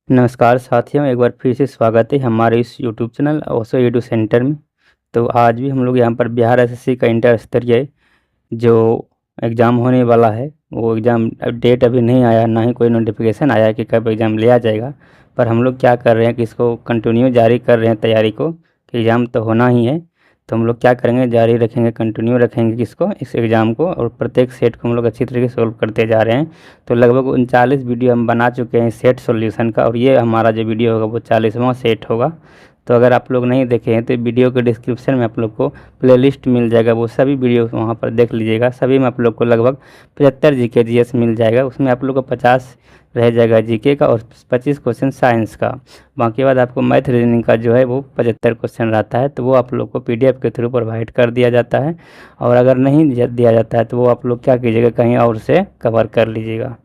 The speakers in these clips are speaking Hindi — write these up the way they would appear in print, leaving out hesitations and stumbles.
नमस्कार साथियों, एक बार फिर से स्वागत है हमारे इस YouTube channel Osho edu centre में। तो आज भी हम लोग यहाँ पर बिहार एसएससी का इंटर स्तरीय जो एग्ज़ाम होने वाला है, वो एग्ज़ाम डेट अभी नहीं आया, ना ही कोई नोटिफिकेशन आया कि कब एग्ज़ाम लिया जाएगा। पर हम लोग क्या कर रहे हैं कि इसको कंटिन्यू जारी कर रहे हैं तैयारी को, कि एग्ज़ाम तो होना ही है। तो हम लोग क्या करेंगे, जारी रखेंगे, कंटिन्यू रखेंगे किसको, इस एग्ज़ाम को, और प्रत्येक सेट को हम लोग अच्छी तरीके से सोल्व करते जा रहे हैं। तो लगभग 39 वीडियो हम बना चुके हैं सेट सॉल्यूशन का, और ये हमारा जो वीडियो होगा वो 40वां सेट होगा। तो अगर आप लोग नहीं देखे हैं तो वीडियो के डिस्क्रिप्शन में आप लोग को प्लेलिस्ट मिल जाएगा, वो सभी वीडियो वहाँ पर देख लीजिएगा। सभी में आप लोग को लगभग 75 जीके जीएस मिल जाएगा। उसमें आप लोग को 50 रह जाएगा जीके का और 25 क्वेश्चन साइंस का। बाकी बाद आपको मैथ रीजनिंग का जो है वो 75 क्वेश्चन रहता है, तो वो आप लोग को पीडीएफ के थ्रू प्रोवाइड कर दिया जाता है। और अगर नहीं दिया जाता है तो वो आप लोग क्या कीजिएगा, कहीं और से कवर कर लीजिएगा।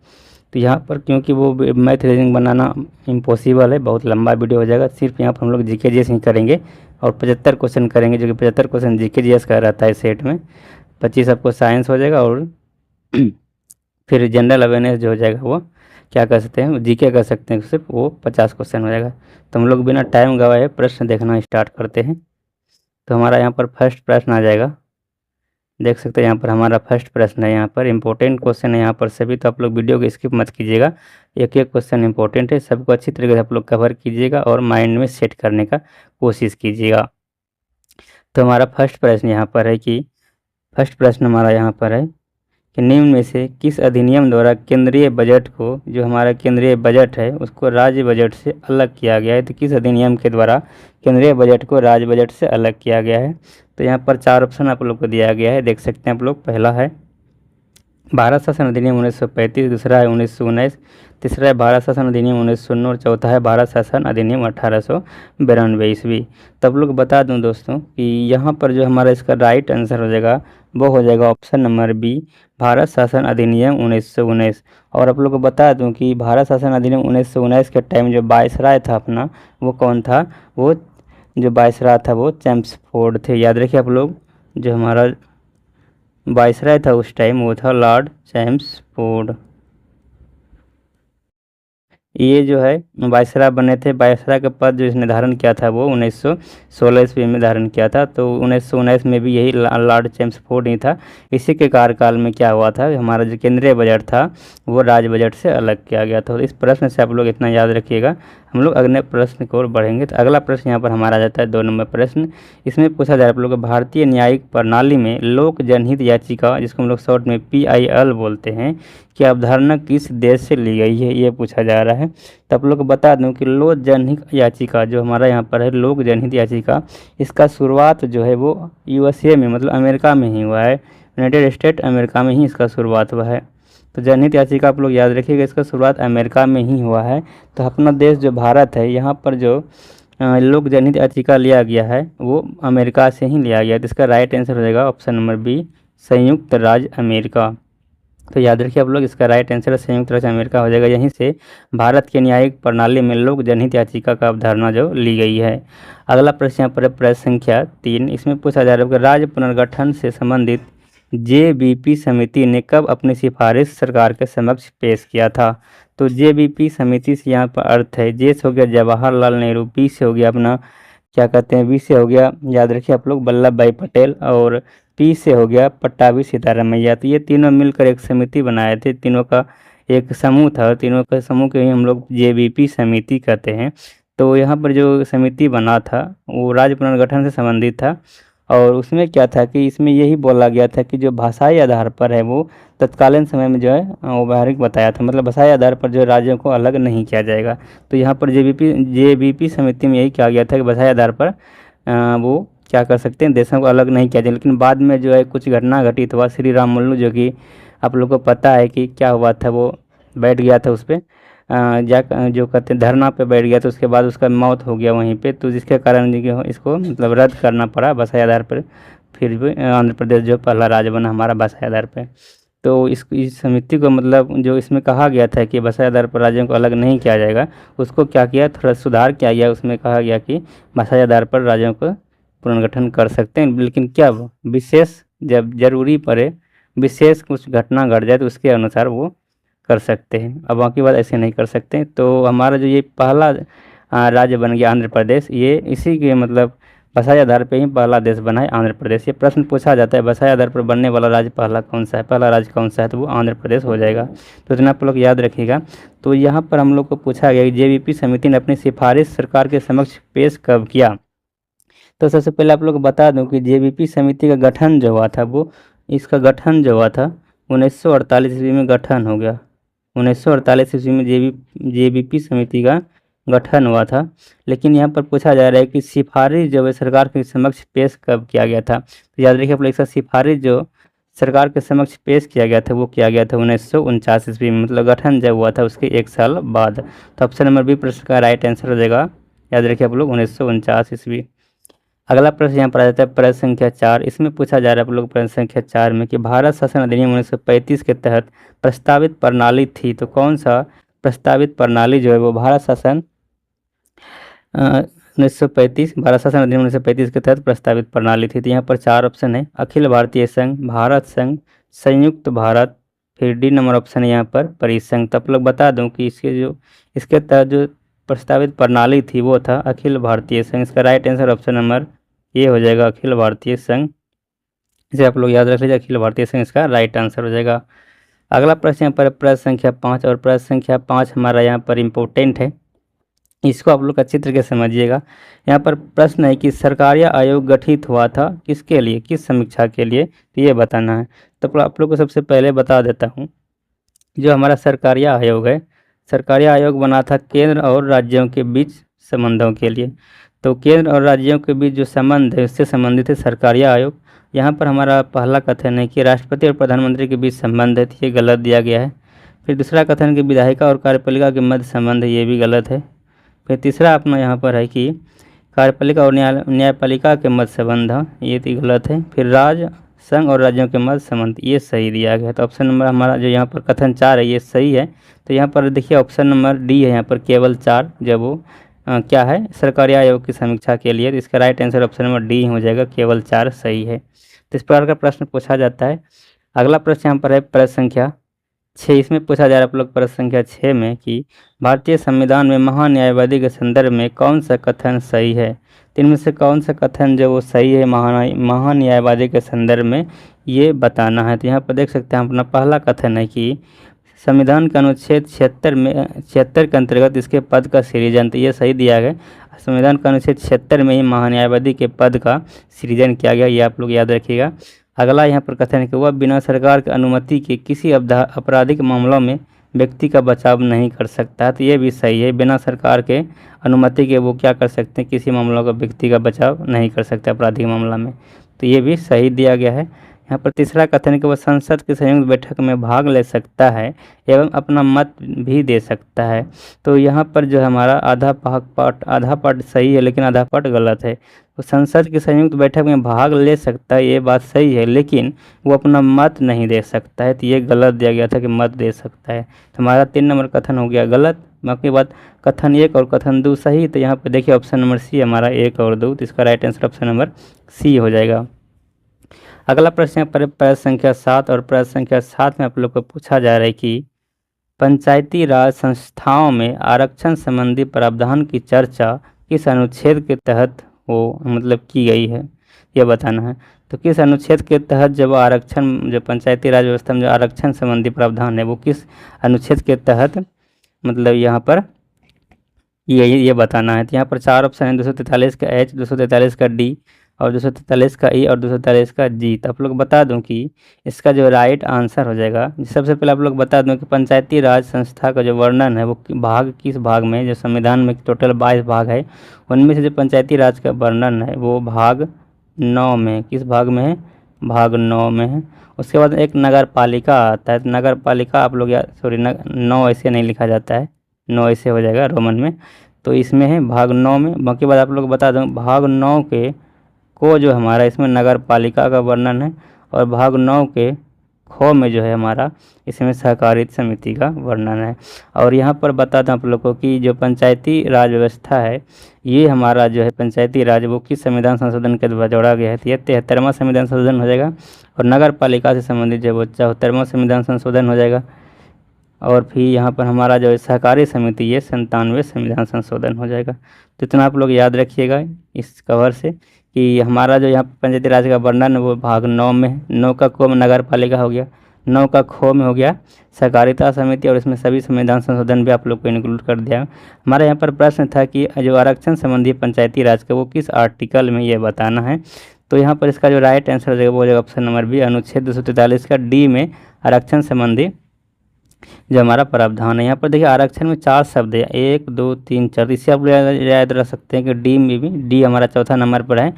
तो यहाँ पर क्योंकि वो मैथ रीजनिंग बनाना इम्पॉसिबल है, बहुत लंबा वीडियो हो जाएगा, सिर्फ यहाँ पर हम लोग जीके जीएस ही करेंगे और 75 क्वेश्चन करेंगे, जो कि 75 क्वेश्चन जीके जीएस का रहता है सेट में। 25 आपको साइंस हो जाएगा और फिर जनरल अवेयरनेस जो हो जाएगा वो क्या कर सकते हैं, जीके कर सकते हैं, सिर्फ वो 50 क्वेश्चन हो जाएगा। तो हम लोग बिना टाइम गवाए प्रश्न देखना स्टार्ट करते हैं। तो हमारा यहाँ पर फर्स्ट प्रश्न आ जाएगा, देख सकते हैं यहाँ पर हमारा फर्स्ट प्रश्न है। यहाँ पर इंपॉर्टेंट क्वेश्चन है यहाँ पर सभी, तो आप लोग वीडियो को स्किप मत कीजिएगा। एक एक क्वेश्चन इंपॉर्टेंट है, सबको अच्छी तरीके से आप लोग कवर कीजिएगा और माइंड में सेट करने का कोशिश कीजिएगा। तो हमारा फर्स्ट प्रश्न यहाँ पर है कि फर्स्ट प्रश्न हमारा यहाँ पर है कि निम्न में से किस अधिनियम द्वारा केंद्रीय बजट को, जो हमारा केंद्रीय बजट है उसको राज्य बजट से अलग किया गया है। तो किस अधिनियम के द्वारा केंद्रीय बजट को राज्य बजट से अलग किया गया है। तो यहाँ पर 4 ऑप्शन आप लोग को दिया गया है, देख सकते हैं आप लोग। पहला है भारत शासन अधिनियम 1935, दूसरा है 1919, तीसरा है भारत शासन अधिनियम 1919 और चौथा है भारत शासन अधिनियम 1892 ईस्वी। तब लोग बता दूं दोस्तों कि यहाँ पर जो हमारा इसका राइट आंसर हो जाएगा वो हो जाएगा ऑप्शन नंबर बी, भारत शासन अधिनियम 1919। और आप लोग को बता दूं कि भारत शासन अधिनियम 1919 के टाइम जो वायसराय था अपना, वो कौन था, वो जो वायसराय था वो चैम्सफोर्ड थे। याद रखिए आप लोग, जो हमारा वायसराय था उस टाइम वो था लॉर्ड चैम्सफोर्ड। ये जो है वायसराय बने थे। वायसराय का पद जो इसने धारण किया था वो 1916 ईस्वी में धारण किया था। तो 1919 में भी यही लॉर्ड चैम्सफोर्ड ही था। इसी के कार्यकाल में क्या हुआ था, हमारा जो केंद्रीय बजट था वो राज्य बजट से अलग किया गया था। तो इस प्रश्न से आप लोग इतना याद रखिएगा। हम लोग अगले प्रश्न को और बढ़ेंगे। तो अगला प्रश्न यहाँ पर हमारा आ जाता है 2 नंबर प्रश्न। इसमें पूछा जा रहा है आप लोग भारतीय न्यायिक प्रणाली में लोक जनहित याचिका, जिसको हम लोग शॉर्ट में PIL बोलते हैं, की अवधारणा किस देश से ली गई है, ये पूछा जा रहा है। तो आप लोग को बता दूं कि लोक जनहित याचिका जो हमारा यहाँ पर है, लोक जनहित याचिका, इसका शुरुआत जो है वो USA में, मतलब अमेरिका में ही हुआ है। यूनाइटेड स्टेट अमेरिका में ही इसका शुरुआत हुआ है। तो जनहित याचिका आप लोग याद रखिएगा, इसका शुरुआत अमेरिका में ही हुआ है। तो अपना देश जो भारत है, यहाँ पर जो लोक जनहित याचिका लिया गया है वो अमेरिका से ही लिया गया है। तो इसका राइट आंसर हो जाएगा ऑप्शन नंबर बी, संयुक्त राज्य अमेरिका। तो याद रखिए आप लोग, इसका राइट आंसर संयुक्त राज्य अमेरिका हो जाएगा। यहीं से भारत के न्यायिक प्रणाली में लोक जनहित याचिका का अवधारणा जो ली गई है। अगला प्रश्न यहाँ पर है प्रश्न संख्या 3। इसमें पूछा जा रहा है कि राज्य पुनर्गठन से संबंधित JBP समिति ने कब अपनी सिफारिश सरकार के समक्ष पेश किया था। तो JBP समिति से यहाँ पर अर्थ है, जे से हो गया जवाहरलाल नेहरू, पी से हो गया अपना क्या कहते हैं, वी से हो गया, याद रखिए आप लोग, वल्लभ भाई पटेल, और पी से हो गया पट्टाभी सीतारामैया। तो ये तीनों मिलकर एक समिति बनाए थे, तीनों का एक समूह था, तीनों के समूह के ही हम लोग JBP समिति कहते हैं। तो यहाँ पर जो समिति बना था वो राज्य पुनर्गठन से संबंधित था। और उसमें क्या था कि इसमें यही बोला गया था कि जो भाषाई आधार पर है वो तत्कालीन समय में जो है वो व्यावहारिक बताया था, मतलब भाषाई आधार पर जो राज्यों को अलग नहीं किया जाएगा। तो यहाँ पर JBP समिति में यही कहा गया था कि भाषाई आधार पर वो क्या कर सकते हैं, देशों को अलग नहीं किया जाए। लेकिन बाद में जो है कुछ घटना घटित हुआ, श्री राम मुल्लू जो कि आप लोग को पता है कि क्या हुआ था, वो बैठ गया था उस पर जो कहते हैं धरना पे बैठ गया, तो उसके बाद उसका मौत हो गया वहीं पे। तो जिसके कारण इसको मतलब रद्द करना पड़ा भाषाई आधार पर। फिर भी आंध्र प्रदेश जो पहला राज्य बना हमारा भाषाई आधार पर। तो इस समिति को मतलब जो इसमें कहा गया था कि भाषाई आधार पर राज्यों को अलग नहीं किया जाएगा, उसको क्या किया, थोड़ा सुधार किया गया। उसमें कहा गया कि भाषाई आधार पर राज्यों को पुनर्गठन कर सकते हैं, लेकिन क्या विशेष जब जरूरी पड़े, विशेष कुछ घटना घट जाए तो उसके अनुसार वो कर सकते हैं, अब बाकी बात ऐसे नहीं कर सकते। तो हमारा जो ये पहला राज्य बन गया आंध्र प्रदेश, ये इसी के मतलब बसाई आधार पे ही पहला देश बना है आंध्र प्रदेश। ये प्रश्न पूछा जाता है बसाई आधार पर बनने वाला राज्य पहला कौन सा है, पहला राज्य कौन सा है, तो वो आंध्र प्रदेश हो जाएगा। तो इतना आप लोग याद रखिएगा। तो यहाँ पर हम लोग को पूछा गया कि जेवीपी समिति ने अपनी सिफारिश सरकार के समक्ष पेश कब किया। तो सबसे पहले आप लोग को बता दूं कि जेवीपी समिति का गठन जो हुआ था वो, इसका गठन जो हुआ था 1948 ईस्वी में गठन हो गया। 1948 ईस्वी में जेवीपी समिति का गठन हुआ था। लेकिन यहाँ पर पूछा जा रहा है कि सिफारिश जो है सरकार के समक्ष पेश कब किया गया था। तो याद रखिए आप लोग, इसका सिफारिश जो सरकार के समक्ष पेश किया गया था वो किया गया था 1949 ईस्वी में, मतलब गठन जब हुआ था उसके 1 साल बाद। तो ऑप्शन नंबर बी प्रश्न का राइट आंसर हो जाएगा। याद रखिए आप लोग 1949 ईस्वी। अगला प्रश्न यहाँ पर आ जाता है प्रश्न संख्या 4। इसमें पूछा जा रहा है आप लोग प्रश्न संख्या 4 में कि भारत शासन अधिनियम 1935 के तहत प्रस्तावित प्रणाली थी। तो कौन सा प्रस्तावित प्रणाली जो है वो भारत शासन 1935 भारत शासन अधिनियम 1935 के तहत प्रस्तावित प्रणाली थी। तो यहाँ पर 4 ऑप्शन है, अखिल भारतीय संघ, भारत संघ, संयुक्त भारत, फिर डी नंबर ऑप्शन है यहाँ पर परिसंघ। तो आप लोग बता दूं कि इसके तहत जो प्रस्तावित प्रणाली थी वो था अखिल भारतीय संघ। इसका राइट आंसर ऑप्शन नंबर ये हो जाएगा अखिल भारतीय संघ। इसे आप लोग याद रख लीजिए, अखिल भारतीय संघ इसका राइट आंसर हो जाएगा। अगला प्रश्न यहाँ पर प्रश्न संख्या 5, और प्रश्न संख्या 5 हमारा यहाँ पर इम्पोर्टेंट है, इसको आप लोग अच्छी तरीके से समझिएगा। यहाँ पर प्रश्न है कि सरकारिया आयोग गठित हुआ था किसके लिए, किस समीक्षा के लिए, तो ये बताना है। तो आप लोग को सबसे पहले बता देता हूँ, जो हमारा सरकारिया आयोग है, सरकारिया आयोग बना था केंद्र और राज्यों के बीच संबंधों के लिए। तो केंद्र और राज्यों के बीच जो संबंध है उससे संबंधित है सरकारिया आयोग। यहाँ पर हमारा पहला कथन है कि राष्ट्रपति और प्रधानमंत्री के बीच संबंध है, तो ये गलत दिया गया है। फिर दूसरा कथन कि विधायिका और कार्यपालिका के मध्य संबंध है, ये भी गलत है। फिर तीसरा अपना यहाँ पर है कि कार्यपालिका और न्यायपालिका के मध्य संबंध, ये भी गलत है। फिर राज्य संघ और राज्यों के मध्य संबंध, ये सही दिया गया है। तो ऑप्शन नंबर हमारा जो यहाँ पर कथन 4 है ये सही है। तो यहाँ पर देखिए ऑप्शन नंबर डी है यहाँ पर केवल 4, जब वो क्या है सरकारी आयोग की समीक्षा के लिए। तो इसका right answer option number D हो जाएगा, केवल 4 सही है। तो इस प्रकार का प्रश्न पूछा जाता है। अगला प्रश्न यहाँ पर है प्रश्न संख्या 6। इसमें पूछा जा रहा है आप लोग प्रश्न संख्या 6 में कि भारतीय संविधान में महान्यायवादी के संदर्भ में कौन सा कथन सही है। तो इनमें से कौन सा कथन जो वो सही है महान्यायवादी के संदर्भ में, ये बताना है। तो यहाँ पर देख सकते हैं अपना पहला कथन है कि संविधान के अनुच्छेद 76 के अंतर्गत इसके पद का सृजन, तो ये सही दिया गया। संविधान का अनुच्छेद 76 में ही महान्यायवादी के पद का सृजन किया गया, ये आप लोग याद रखिएगा। अगला यहाँ पर कथन है कि वह बिना सरकार की अनुमति के किसी आपराधिक मामलों में व्यक्ति का बचाव नहीं कर सकता। तो ये भी सही है, बिना सरकार के अनुमति के वो क्या कर सकते हैं, किसी मामलों का व्यक्ति का बचाव नहीं कर सकते आपराधिक मामला में। तो ये भी सही दिया गया है। यहाँ पर तीसरा कथन है कि वह संसद की संयुक्त बैठक में भाग ले सकता है एवं अपना मत भी दे सकता है। तो यहाँ पर जो हमारा आधा पार्ट सही है लेकिन आधा पार्ट गलत है। तो संसद की संयुक्त बैठक में भाग ले सकता है, ये बात सही है, लेकिन वो अपना मत नहीं दे सकता है, तो ये गलत दिया गया था कि मत दे सकता है। तो हमारा 3 नंबर कथन हो गया गलत। बाकी बात कथन 1 और कथन 2 सही। तो यहाँ पर देखिए ऑप्शन नंबर सी हमारा 1 और 2, तो इसका right answer option number C हो जाएगा। अगला प्रश्न पर प्रश्न संख्या 7, और प्रश्न संख्या 7 में आप लोग को पूछा जा रहा है कि पंचायती राज संस्थाओं में आरक्षण संबंधी प्रावधान की चर्चा किस अनुच्छेद के तहत हो मतलब की गई है, यह बताना है। तो किस अनुच्छेद के तहत जब आरक्षण, जो पंचायती राज व्यवस्था में जो आरक्षण संबंधी प्रावधान है वो किस अनुच्छेद के तहत मतलब यहाँ पर ये बताना है। तो यहाँ पर 4 ऑप्शन है, 243 का एच, 243 का डी और 243 का ई और 243 का जी। तो आप लोग बता दूं कि इसका जो राइट आंसर हो जाएगा, सबसे पहले आप लोग बता दूं कि पंचायती राज संस्था का जो वर्णन है वो भाग किस भाग में, जो संविधान में टोटल 22 भाग है उनमें से जो पंचायती राज का वर्णन है वो भाग 9 में, किस भाग में है, भाग 9 में है। उसके बाद एक नगर पालिका आता है, तो नगर पालिका आप लोग 9 ऐसे नहीं लिखा जाता है, 9 ऐसे हो जाएगा रोमन में, तो इसमें है भाग 9 में। बाकी बात आप लोग बता दूँ भाग 9 के को जो हमारा इसमें नगर पालिका का वर्णन है, और भाग 9 के खो में जो है हमारा इसमें सहकारिता समिति का वर्णन है। और यहाँ पर बता दूँ आप लोगों को कि जो पंचायती राज व्यवस्था है ये हमारा जो है पंचायती राज वो किस संविधान संशोधन के द्वारा जोड़ा गया है, तो ये 73वां संविधान संशोधन हो जाएगा। और नगर पालिका से संबंधित जो वो 74वां संविधान संशोधन हो जाएगा। और फिर यहाँ पर हमारा जो सहकारी समिति ये 97वें संविधान संशोधन हो जाएगा। तो इतना आप लोग याद रखिएगा इस कवर से कि हमारा जो यहाँ पंचायती राज का वर्णन है वो भाग 9 में है। 9 का को में नगर पालिका हो गया, 9 का खो में हो गया सहकारिता समिति, और इसमें सभी संविधान संशोधन भी आप लोग को इंक्लूड कर दिया। हमारे यहाँ पर प्रश्न था कि जो आरक्षण संबंधी पंचायती राज का वो किस आर्टिकल में ये बताना है। तो यहाँ पर इसका जो राइट आंसर हो जाएगा वो हो जाएगा ऑप्शन नंबर बी, अनुच्छेद 243 का डी में आरक्षण संबंधी जो हमारा प्रावधान है। यहाँ पर देखिए आरक्षण में 4 शब्द है, 1 2 3 4, इससे आप याद रख सकते हैं कि डी में भी, डी हमारा चौथा नंबर पर है।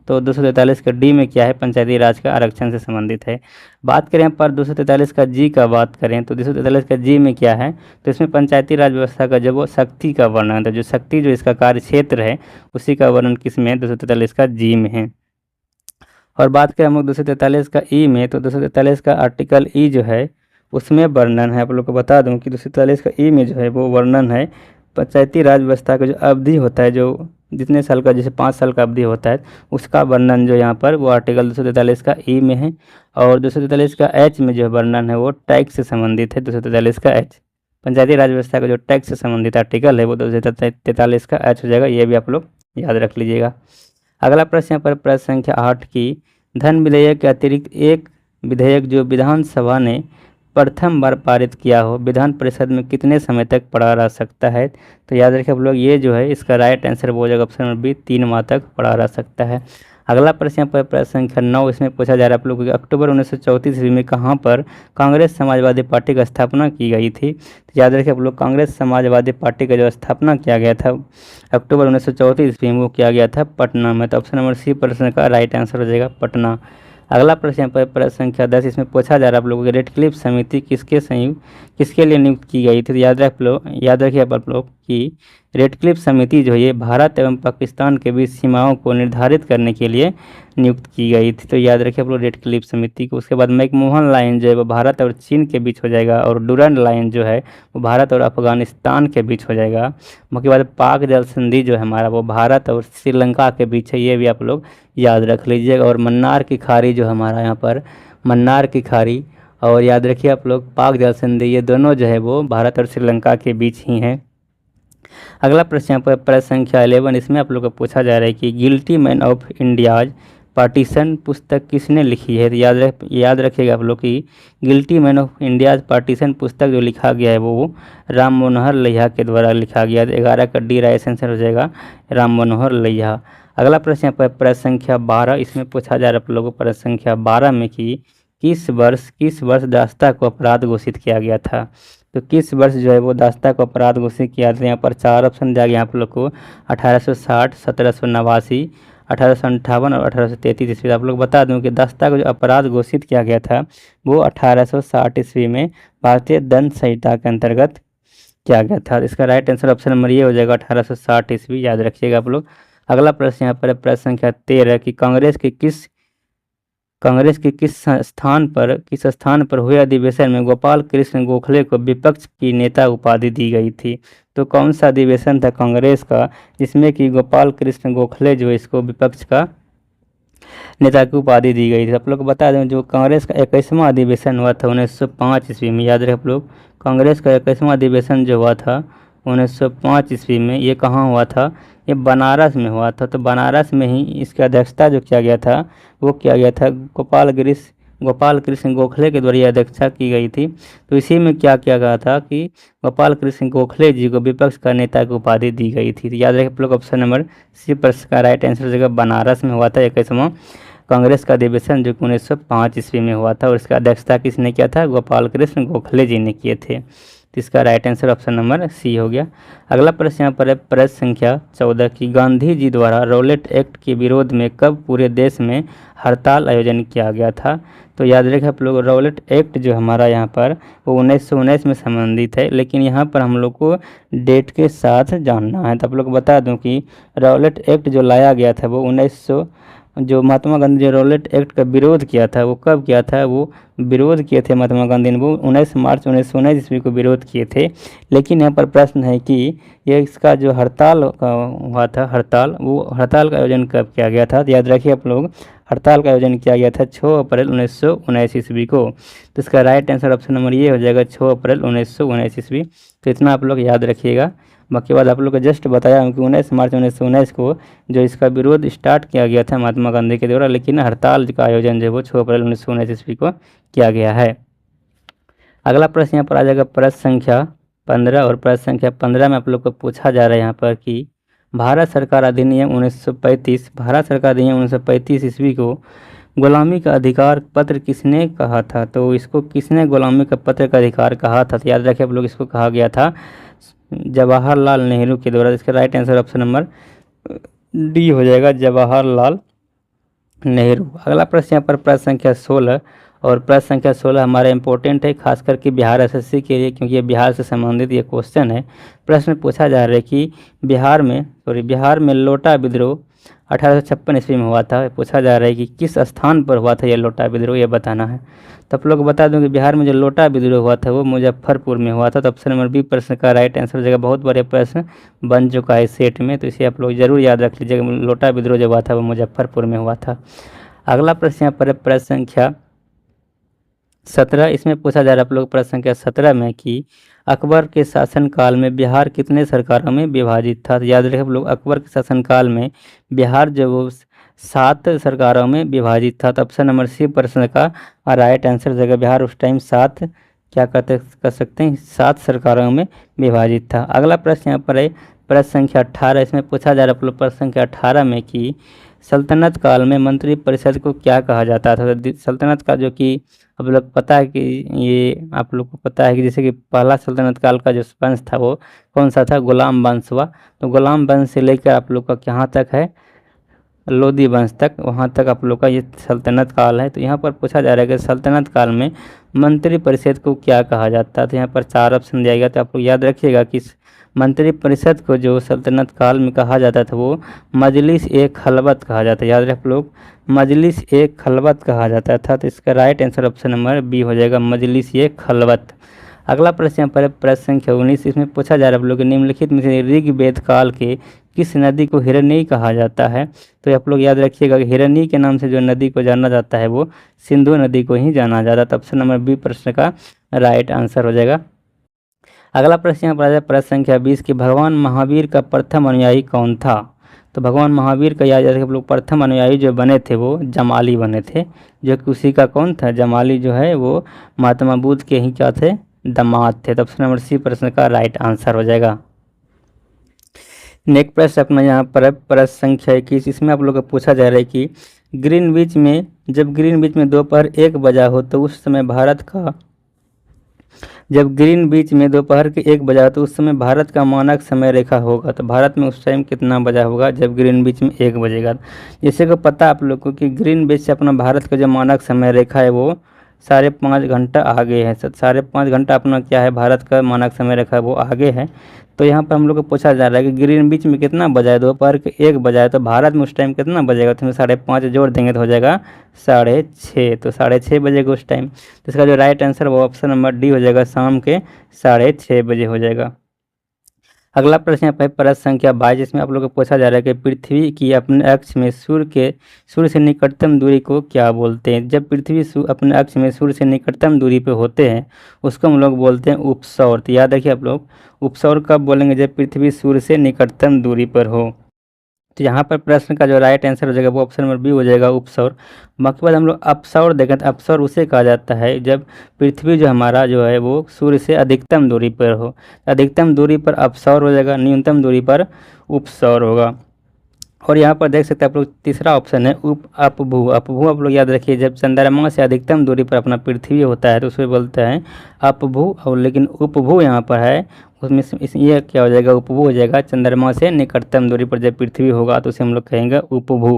तो 243 का डी में क्या है, पंचायती राज का आरक्षण से संबंधित है। बात करें पर 243 का जी का बात करें तो 243 का जी में क्या है, तो इसमें पंचायती राज व्यवस्था का जो वो शक्ति का वर्णन है, जो शक्ति जो इसका कार्य क्षेत्र है उसी का वर्णन किस में 243 का जी में है। और बात करें हम लोग 243 का ई में, तो 243 का आर्टिकल ई जो है उसमें वर्णन है, आप लोग को बता दूं कि 243 का ई में जो है वो वर्णन है पंचायती राज व्यवस्था का जो अवधि होता है, जो जितने साल का, जैसे 5 साल का अवधि होता है उसका वर्णन जो यहाँ पर वो आर्टिकल 243 का ई में है। और 243 का एच में जो वर्णन है वो टैक्स से संबंधित है। 243 का एच पंचायती राज व्यवस्था का जो टैक्स से संबंधित आर्टिकल है वो 243 का एच हो जाएगा, ये भी आप लोग याद रख लीजिएगा। अगला प्रश्न यहाँ पर प्रश्न संख्या 8 की धन विधेयक के अतिरिक्त एक विधेयक जो विधानसभा ने प्रथम बार पारित किया हो विधान परिषद में कितने समय तक पड़ा रह सकता है। तो याद रखें आप लोग ये जो है इसका राइट आंसर हो जाएगा ऑप्शन नंबर बी, 3 माह तक पड़ा रह सकता है। अगला प्रश्न पर प्रश्न संख्या 9, इसमें पूछा जा रहा है आप लोग कि अक्टूबर 1934 ईस्वी में कहाँ पर कांग्रेस समाजवादी पार्टी की स्थापना की गई थी। तो याद रखें आप लोग कांग्रेस समाजवादी पार्टी का जो स्थापना किया गया था अक्टूबर 1934 ईस्वी में वो किया गया था पटना में। तो ऑप्शन नंबर सी प्रश्न का राइट आंसर हो जाएगा पटना। अगला प्रश्न पर प्रश्न संख्या 10, इसमें पूछा जा रहा है आप लोगों की रेडक्लिफ समिति किसके लिए नियुक्त की गई थी। तो याद रखिए आप लोग कि रेडक्लिफ समिति जो है ये भारत एवं पाकिस्तान के बीच सीमाओं को निर्धारित करने के लिए नियुक्त की गई थी। तो याद रखिए आप लोग रेडक्लिफ समिति को। उसके बाद मैकमोहन लाइन जो है वो भारत और चीन के बीच हो जाएगा, और डुरंड लाइन जो है वो भारत और अफगानिस्तान के बीच हो जाएगा। उसके बाद पाक जल संधि जो है हमारा वो भारत और श्रीलंका के बीच है, ये भी आप लोग याद रख लीजिएगा। और मन्नार की खाड़ी जो हमारा यहाँ पर मन्नार की खाड़ी, और याद रखिए आप लोग पाक जल संधि, ये दोनों जो है वो भारत और श्रीलंका के बीच ही हैं। अगला प्रश्न यहाँ पर प्रश्न संख्या 11, इसमें आप लोग को पूछा जा रहा है कि guilty man of India's partition पुस्तक किसने लिखी है। तो याद रखिएगा आप लोग कि guilty man of India's partition पुस्तक जो लिखा गया है वो राम मनोहर लोहिया के द्वारा लिखा गया है। 11 का डी राइट आंसर हो जाएगा राम मनोहर लोहिया। अगला प्रश्न यहाँ पर प्रश्न संख्या 12, इसमें पूछा जा रहा है आप लोगों को प्रश्न संख्या 12 में कि किस वर्ष दास्ता को अपराध घोषित किया गया था। तो किस वर्ष जो है वो दास्ता को अपराध घोषित किया था। यहाँ पर 4 ऑप्शन दिया गया आप लोग को, 1860, 1789, 1858 और 1833 ईस्वी। आप लोग बता दूं कि दास्ता को जो अपराध घोषित किया गया था वो 1860 ईस्वी में भारतीय दंड संहिता के अंतर्गत किया गया था। इसका राइट आंसर ऑप्शन नंबर ये हो जाएगा 1860 ईस्वी, याद रखिएगा आप लोग। अगला प्रश्न यहाँ पर प्रश्न संख्या 13 कि कांग्रेस के किस स्थान पर हुए अधिवेशन में गोपाल कृष्ण गोखले को विपक्ष की नेता उपाधि दी गई थी। तो कौन सा अधिवेशन था कांग्रेस का जिसमें कि गोपाल कृष्ण गोखले जो इसको विपक्ष का नेता की उपाधि दी गई थी। आप लोग को बता दें जो कांग्रेस का 21वां अधिवेशन हुआ था 1905 ईस्वी में। याद रहे आप लोग, कांग्रेस का 21वां अधिवेशन जो हुआ था 1905 ईस्वी में, ये कहाँ हुआ था, ये बनारस में हुआ था। तो बनारस में ही इसकी अध्यक्षता जो किया गया था वो किया गया था गोपाल कृष्ण गोखले के द्वारा अध्यक्षता की गई थी। तो इसी में क्या किया गया था कि गोपाल कृष्ण गोखले जी को विपक्ष का नेता की उपाधि दी गई थी। तो याद रखें आप लोग ऑप्शन नंबर सी प्रश्न का राइट आंसर जगह बनारस में हुआ था 21वां कांग्रेस का अधिवेशन जो 1905 ईस्वी में हुआ था, और इसका अध्यक्षता किसने किया था, गोपाल कृष्ण गोखले जी ने किए थे। तो इसका right answer option number C हो गया। अगला प्रश्न यहाँ पर है प्रश्न संख्या 14 की गांधी जी द्वारा रॉलेट एक्ट के विरोध में कब पूरे देश में हड़ताल आयोजन किया गया था। तो याद रखें आप लोग रॉलेट एक्ट जो हमारा यहाँ पर वो 1919 में संबंधित है, लेकिन यहाँ पर हम लोग को डेट के साथ जानना है। तो आप लोग बता दूं कि रॉलेट एक्ट जो लाया गया था वो जो महात्मा गांधी जो रॉलेट एक्ट का विरोध किया था वो कब किया था, वो विरोध किए थे महात्मा गांधी ने, वो 19 मार्च 1919 ईस्वी को विरोध किए थे। लेकिन यहाँ पर प्रश्न है कि ये इसका जो हड़ताल का हुआ था, वो हड़ताल का आयोजन कब किया गया था। तो याद रखिए आप लोग, हड़ताल का आयोजन किया गया था 6 अप्रैल 1919 ईस्वी को। तो इसका राइट आंसर ऑप्शन नंबर ये हो जाएगा 6 अप्रैल 1919 ईस्वी। तो इतना आप लोग याद रखिएगा। बाकी बाद आप लोग को जस्ट बताया कि 19 मार्च 1919 को जो इसका विरोध स्टार्ट किया गया था महात्मा गांधी के द्वारा, लेकिन हड़ताल का आयोजन जो है वो 6 अप्रैल 1919 ईस्वी को किया गया है। अगला प्रश्न यहाँ पर आ जाएगा प्रश्न संख्या 15, और प्रश्न संख्या 15 में आप लोग को पूछा जा रहा है यहाँ पर कि भारत सरकार अधिनियम 1935, भारत सरकार अधिनियम 1935 ईस्वी को गुलामी का अधिकार पत्र किसने कहा था। तो इसको किसने गुलामी का पत्र का अधिकार कहा था। तो याद रखिए आप लोग, इसको कहा गया था जवाहरलाल नेहरू के द्वारा। इसका right answer option number D हो जाएगा, जवाहरलाल नेहरू। अगला प्रश्न यहाँ पर प्रश्न संख्या 16, और प्रश्न संख्या 16 हमारा इंपॉर्टेंट है, खास करके बिहार एसएससी के लिए, क्योंकि ये बिहार से संबंधित ये क्वेश्चन है। प्रश्न पूछा जा रहा है कि बिहार में लोटा विद्रोह 1856 ईस्वी में हुआ था। पूछा जा रहा है कि किस स्थान पर हुआ था ये लोटा विद्रोह, ये बताना है। तो आप लोग बता दूं कि बिहार में जो लोटा विद्रोह हुआ था वो मुजफ्फरपुर में हुआ था। तो ऑप्शन नंबर बी प्रश्न का राइट आंसर हो जाएगा। बहुत बड़े प्रश्न बन चुका है सेट में, तो इसे आप लोग जरूर याद रख लीजिएगा। लोटा विद्रोह जो हुआ था वो मुजफ्फरपुर में हुआ था। अगला प्रश्न यहाँ पर प्रश्न संख्या 17, इसमें पूछा जा रहा है आप लोग प्रश्न संख्या 17 में कि अकबर के शासनकाल में बिहार कितने सरकारों में विभाजित था। तो याद रखें आप लोग, अकबर के शासनकाल में बिहार जो वो 7 सरकारों में विभाजित था। तो ऑप्शन नंबर सी प्रश्न का राइट आंसर जगह बिहार उस टाइम 7 क्या कर सकते हैं, 7 सरकारों में विभाजित था। अगला प्रश्न यहाँ पर है प्रश्न संख्या 18, इसमें पूछा जा रहा है आप लोग प्रश्न संख्या 18 में कि सल्तनत काल में मंत्री परिषद को क्या कहा जाता था। सल्तनत का जो कि आप लोग पता है कि ये आप लोग को पता है कि जैसे कि पहला सल्तनत काल का जो वंश था वो कौन सा था, गुलाम वंश हुआ। तो गुलाम वंश से लेकर आप लोग का कहाँ तक है, लोधी वंश तक, वहाँ तक आप लोग का ये सल्तनत काल है। तो यहाँ पर पूछा जा रहा है कि सल्तनत काल में मंत्री परिषद को क्या कहा जाता है। तो यहाँ पर 4 ऑप्शन दिया गया। तो आप लोग याद रखिएगा कि मंत्री परिषद को जो सल्तनत काल में कहा जाता था वो मजलिस ए खलवत कहा जाता है। याद रखें आप लोग, मजलिस ए खलवत कहा जाता था। तो इसका right answer option number B हो जाएगा, मजलिस ए खलवत। अगला प्रश्न यहाँ पर प्रश्न संख्या 19, इसमें पूछा जा रहा है आप लोग कि निम्नलिखित में से ऋग्वेद काल के किस नदी को हिरणी कहा जाता है। तो आप लोग याद रखिएगा कि हिरणी के नाम से जो नदी को जाना जाता है वो सिंधु नदी को ही जाना जाता है। तो ऑप्शन नंबर बी प्रश्न का राइट आंसर हो जाएगा। अगला प्रश्न यहाँ पर आ जाए प्रश्न संख्या 20 कि भगवान महावीर का प्रथम अनुयायी कौन था। तो भगवान महावीर का याद रखें आप लोग, प्रथम अनुयायी जो बने थे वो जमाली बने थे, जो कि उसी का कौन था, जमाली जो है वो महात्मा बुद्ध के ही क्या थे, दामाद थे। तो ऑप्शन नंबर सी प्रश्न का राइट आंसर हो जाएगा। नेक्स्ट प्रश्न अपना यहाँ पर प्रश्न संख्या 21, इसमें आप लोग को पूछा जा रहा है कि ग्रीनविच में जब ग्रीनविच में दोपहर 1 बजा हो तो उस समय भारत का, जब ग्रीनविच में दोपहर के 1 बजा तो उस समय भारत का मानक समय रेखा होगा। तो भारत में उस टाइम कितना बजा होगा जब ग्रीनविच में 1 बजेगा। जैसे को पता आप लोग को कि ग्रीनविच से अपना भारत का जो मानक समय रेखा है वो 5.5 घंटा आगे है। 5.5 घंटा अपना क्या है, भारत का मानक समय रेखा है वो आगे है। तो यहाँ पर हम लोग को पूछा जा रहा है कि ग्रीनविच में कितना बजा है, दोपहर के 1 बजा है, तो भारत में उस टाइम कितना बजेगा। तो 5.5 जोड़ देंगे तो हो जाएगा 6:30। तो 6:30 बजेगा उस टाइम। तो इसका जो राइट आंसर वो ऑप्शन नंबर डी हो जाएगा, शाम के 6:30 बजे हो जाएगा। अगला प्रश्न यहाँ पर प्रश्न संख्या 22, इसमें आप लोग को पूछा जा रहा है कि पृथ्वी की अपने अक्ष में सूर्य से निकटतम दूरी को क्या बोलते हैं। जब पृथ्वी अपने अक्ष में सूर्य से निकटतम दूरी पे होते हैं उसको हम लोग बोलते हैं उपसौर। तो याद रखिए आप लोग, उपसौर कब बोलेंगे, जब पृथ्वी सूर्य से निकटतम दूरी पर हो। तो यहाँ पर प्रश्न का जो राइट आंसर हो जाएगा वो ऑप्शन नंबर बी हो जाएगा, उपसौर। बाकी बाद हम लोग अपसौर देखें तो अपसौर उसे कहा जाता है जब पृथ्वी जो हमारा जो है वो सूर्य से अधिकतम दूरी पर हो। अधिकतम दूरी पर अपसौर हो जाएगा, न्यूनतम दूरी पर उपसौर होगा। और यहाँ पर देख सकते हैं आप लोग, तीसरा ऑप्शन है अपभू। अपभू आप लोग याद रखिए, जब चंद्रमा से अधिकतम दूरी पर अपना पृथ्वी होता है तो उसे बोलते हैं अपभू। और लेकिन उपभू यहाँ पर है उसमें ये क्या हो जाएगा, उपभू हो जाएगा। चंद्रमा से निकटतम दूरी पर जब पृथ्वी होगा तो उसे हम लोग कहेंगे उपभू।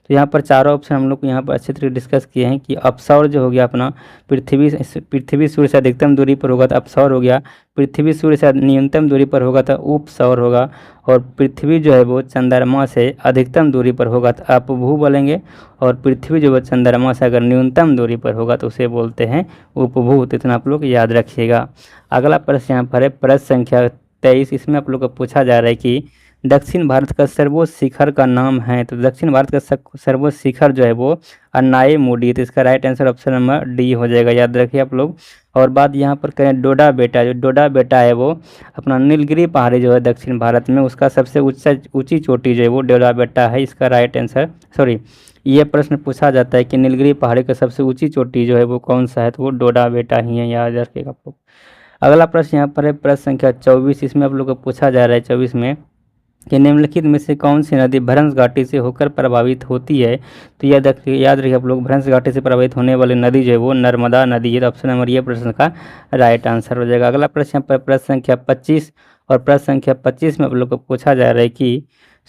तो यहाँ पर चारों ऑप्शन हम लोग यहाँ पर अच्छी तरीके डिस्कस किए हैं कि अपसौर जो हो गया अपना पृथ्वी सूर्य से अधिकतम दूरी पर होगा तो अपसौर हो गया। पृथ्वी सूर्य से न्यूनतम दूरी पर होगा तो उप सौर होगा, और पृथ्वी जो है वो चंद्रमा से अधिकतम दूरी पर होगा तो अपभू बोलेंगे, और पृथ्वी जो है चंद्रमा से अगर न्यूनतम दूरी पर होगा तो उसे बोलते हैं उपभू। तो इतना आप लोग याद रखिएगा। अगला प्रश्न यहाँ पर है प्रश्न संख्या 23। इसमें आप लोग को पूछा जा रहा है कि दक्षिण भारत का सर्वोच्च शिखर का नाम है। तो दक्षिण भारत का सर्वोच्च शिखर जो है वो अन्नाई मुडी। तो इसका right answer option number D हो जाएगा, याद रखिए आप लोग। और बात यहाँ पर करें डोडा बेटा, जो डोडा बेटा है वो अपना नीलगिरी पहाड़ी जो है दक्षिण भारत में, उसका सबसे ऊंची चोटी जो है वो डोडा बेटा है। इसका राइट आंसर ये प्रश्न पूछा जाता है कि नीलगिरी पहाड़ी का सबसे ऊंची चोटी जो है वो कौन सा है, तो वो डोडा बेटा ही है, याद रखिएगा आप लोग। अगला प्रश्न यहाँ पर है प्रश्न संख्या 24। इसमें आप लोग को पूछा जा रहा है 24 में कि निम्नलिखित में से कौन सी नदी भ्रंश घाटी से होकर प्रभावित होती है। तो याद रखिए आप लोग, भ्रंश घाटी से प्रभावित होने वाली नदी जो है वो नर्मदा नदी है। तो ऑप्शन नंबर ये प्रश्न का राइट आंसर हो जाएगा। अगला प्रश्न पर प्रश्न संख्या 25, और प्रश्न संख्या 25 में आप लोग को पूछा जा रहा है कि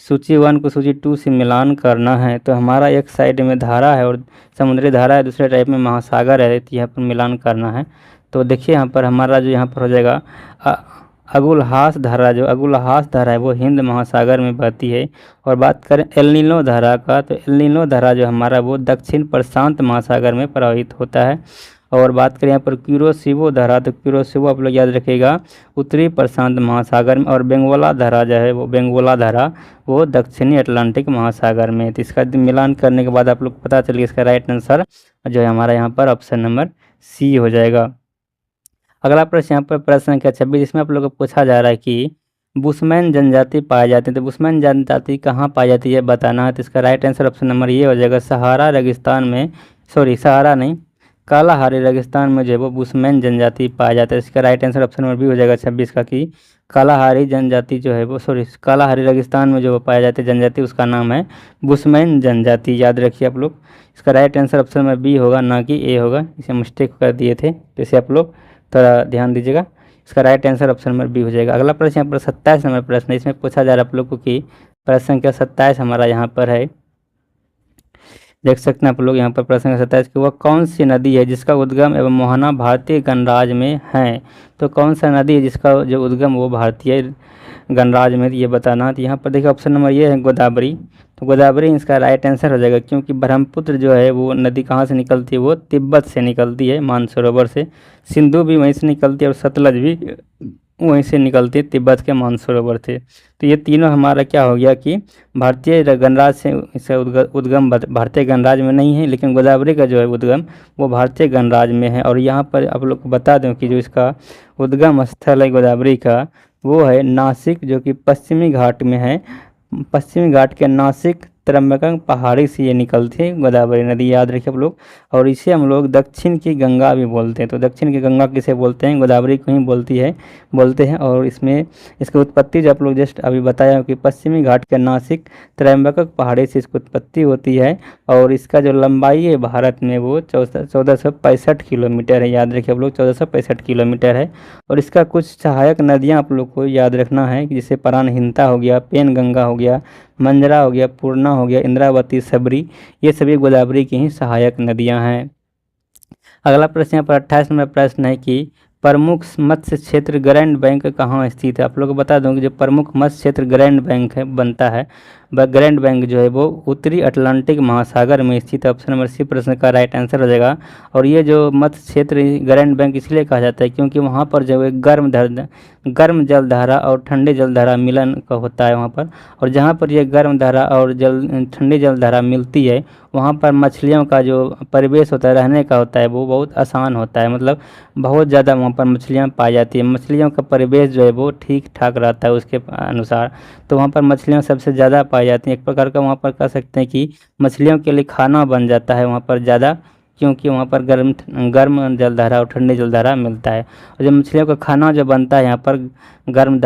सूची 1 को सूची 2 से मिलान करना है। तो हमारा एक साइड में धारा है और समुद्री धारा है, दूसरे टाइप में महासागर है, तो यहाँ पर मिलान करना है। तो देखिए यहाँ पर हमारा जो यहाँ पर हो जाएगा अगुलहास धारा, जो अगुलहास धारा है वो हिंद महासागर में बहती है। और बात करें एल नीनो धारा का, तो एल नीनो धारा जो हमारा वो दक्षिण प्रशांत महासागर में प्रवाहित होता है। और बात करें यहाँ पर क्यूरोसिवो धारा, तो क्यूरोसिवो आप लोग याद रखिएगा उत्तरी प्रशांत महासागर में। और बेंगोला धारा जो है वो बेंगोला धारा वो दक्षिणी अटलांटिक महासागर में। तो इसका मिलान करने के बाद आप लोग पता चलिए इसका राइट आंसर जो है हमारा यहाँ पर ऑप्शन नंबर सी हो जाएगा। अगला प्रश्न यहाँ पर प्रश्न संख्या 26। इसमें आप लोगों को पूछा जा रहा है कि बुशमैन जनजाति पाई जाती है। तो बुशमैन जनजाति कहाँ पाई जाती है बताना है। तो इसका राइट आंसर ऑप्शन नंबर ये हो जाएगा सहारा रेगिस्तान में, सहारा नहीं, कालाहारी रेगिस्तान में जो है वो बुशमैन जनजाति पाया जाता है। इसका right answer option number B हो जाएगा 26 का, कि कालाहारी जनजाति जो है वो कालाहारी रेगिस्तान में जो पाया जाती है जनजाति, उसका नाम है बुशमैन जनजाति, याद रखिए आप लोग। इसका right answer option number B होगा, ना कि ए होगा, इसे मिस्टेक कर दिए थे, तो इसे आप लोग थोड़ा ध्यान दीजिएगा। इसका right answer option number B हो जाएगा। अगला प्रश्न यहाँ पर 27 नंबर प्रश्न है। इसमें पूछा जा रहा है आप लोग को कि प्रश्न संख्या 27 हमारा यहाँ पर है, देख सकते हैं आप लोग यहाँ पर प्रश्न संख्या 27 की वह कौन सी नदी है जिसका उद्गम एवं मोहना भारतीय गणराज्य में है। तो कौन सा नदी है जिसका जो उद्गम वो भारतीय गणराज्य में, ये बताना। तो यहाँ पर देखिए ऑप्शन नंबर ये है गोदावरी। तो गोदावरी इसका राइट आंसर हो जाएगा, क्योंकि ब्रह्मपुत्र जो है वो नदी कहाँ से निकलती है, वो तिब्बत से निकलती है मानसरोवर से। सिंधु भी वहीं से निकलती है और सतलज भी वहीं से निकलती है तिब्बत के मानसरोवर से। तो ये तीनों हमारा क्या हो गया कि भारतीय गणराज्य से इसका उद्गम भारतीय गणराज्य में नहीं है, लेकिन गोदावरी का जो है उद्गम वो भारतीय गणराज्य में है। और यहाँ पर आप लोग को बता दूं कि जो इसका उद्गम स्थल है गोदावरी का वो है नासिक, जो कि पश्चिमी घाट में है। पश्चिमी घाट के नासिक त्रंबकम पहाड़ी से ये निकलती है गोदावरी नदी, याद रखिए आप लोग। और इसे हम लोग दक्षिण की गंगा भी बोलते हैं। तो दक्षिण की गंगा किसे बोलते हैं, गोदावरी को ही बोलते हैं। और इसमें इसकी उत्पत्ति जो आप लोग जस्ट अभी बताया कि पश्चिमी घाट के नासिक त्रंबकम पहाड़ी से इसकी उत्पत्ति होती है। और इसका जो लंबाई है भारत में वो 1465 किलोमीटर है, याद रखिए आप लोग, 1465 किलोमीटर है। और इसका कुछ सहायक नदियाँ आप लोग को याद रखना है, जैसे प्राणहिंता हो गया, पेन गंगा हो गया, मंजरा हो गया, पूर्णा हो गया, इंद्रावती, सबरी, ये सभी गोदावरी की ही सहायक नदियां हैं। अगला प्रश्न यहाँ पर 28 नंबर प्रश्न है कि प्रमुख मत्स्य क्षेत्र ग्रैंड बैंक कहाँ स्थित है। आप लोग को बता दूं कि जो प्रमुख मत्स्य क्षेत्र ग्रैंड बैंक है बनता है, वह ग्रैंड बैंक जो है वो उत्तरी अटलांटिक महासागर में स्थित है। ऑप्शन नंबर सी प्रश्न का राइट आंसर हो जाएगा। और ये जो मत्स्य क्षेत्र ग्रैंड बैंक इसलिए कहा जाता है क्योंकि वहाँ पर जो है गर्म जलधारा और ठंडे जलधारा मिलन का होता है वहाँ पर। और जहाँ पर ये गर्म धारा और ठंडी जलधारा मिलती है वहाँ पर मछलियों का जो परिवेश होता है, रहने का होता है, वो बहुत आसान होता है। मतलब बहुत ज़्यादा वहाँ पर मछलियाँ पाई जाती है। मछलियों का परिवेश जो है वो ठीक ठाक रहता है उसके अनुसार, तो वहाँ पर मछलियाँ सबसे ज़्यादा पाई जाती हैं। एक प्रकार का वहाँ पर कह सकते हैं कि मछलियों के लिए खाना बन जाता है वहाँ पर ज़्यादा, क्योंकि वहाँ पर गर्म जलधारा और ठंडी जलधारा मिलता है। और जब मछलियों का खाना जो बनता है यहाँ पर गर्म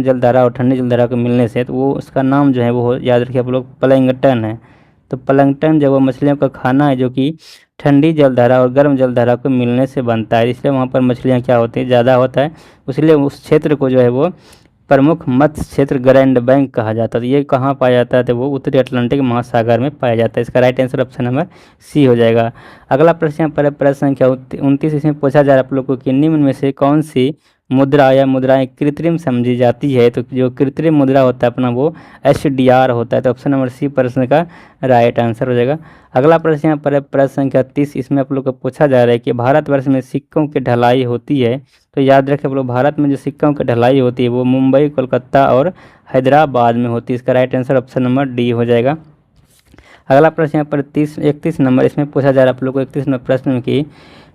जलधारा और ठंडी जलधारा को मिलने से, तो वो उसका नाम जो है वो याद रखिए आप लोग प्लैंकटन है। तो प्लैंकटन जो वो मछलियों का खाना है जो कि ठंडी जलधारा और गर्म जलधारा को मिलने से बनता है, इसलिए वहाँ पर मछलियाँ क्या होती है, ज़्यादा होता है। इसलिए उस क्षेत्र को जो है वो प्रमुख मत्स्य क्षेत्र ग्रैंड बैंक कहा जाता है। तो ये कहाँ पाया जाता है? तो वो उत्तरी अटलांटिक महासागर में पाया जाता है। इसका right answer option number C हो जाएगा। अगला प्रश्न पर प्रश्न संख्या 29, इसमें पूछा जा रहा है आप लोग को कि निम्न में से कौन सी मुद्रा या मुद्राएं कृत्रिम समझी जाती है? तो जो कृत्रिम मुद्रा होता है अपना वो SDR होता है। तो ऑप्शन नंबर सी प्रश्न का राइट आंसर हो जाएगा। अगला प्रश्न यहाँ पर प्रश्न संख्या 30, इसमें आप लोग को पूछा जा रहा है कि भारतवर्ष में सिक्कों की ढलाई होती है। तो याद रखें आप लोग, भारत में जो सिक्कों की ढलाई होती है वो मुंबई, कोलकाता और हैदराबाद में होती है। इसका right answer option number D हो जाएगा। अगला प्रश्न यहाँ पर 31 नंबर, इसमें पूछा जा रहा है आप लोग को 31 नंबर प्रश्न में कि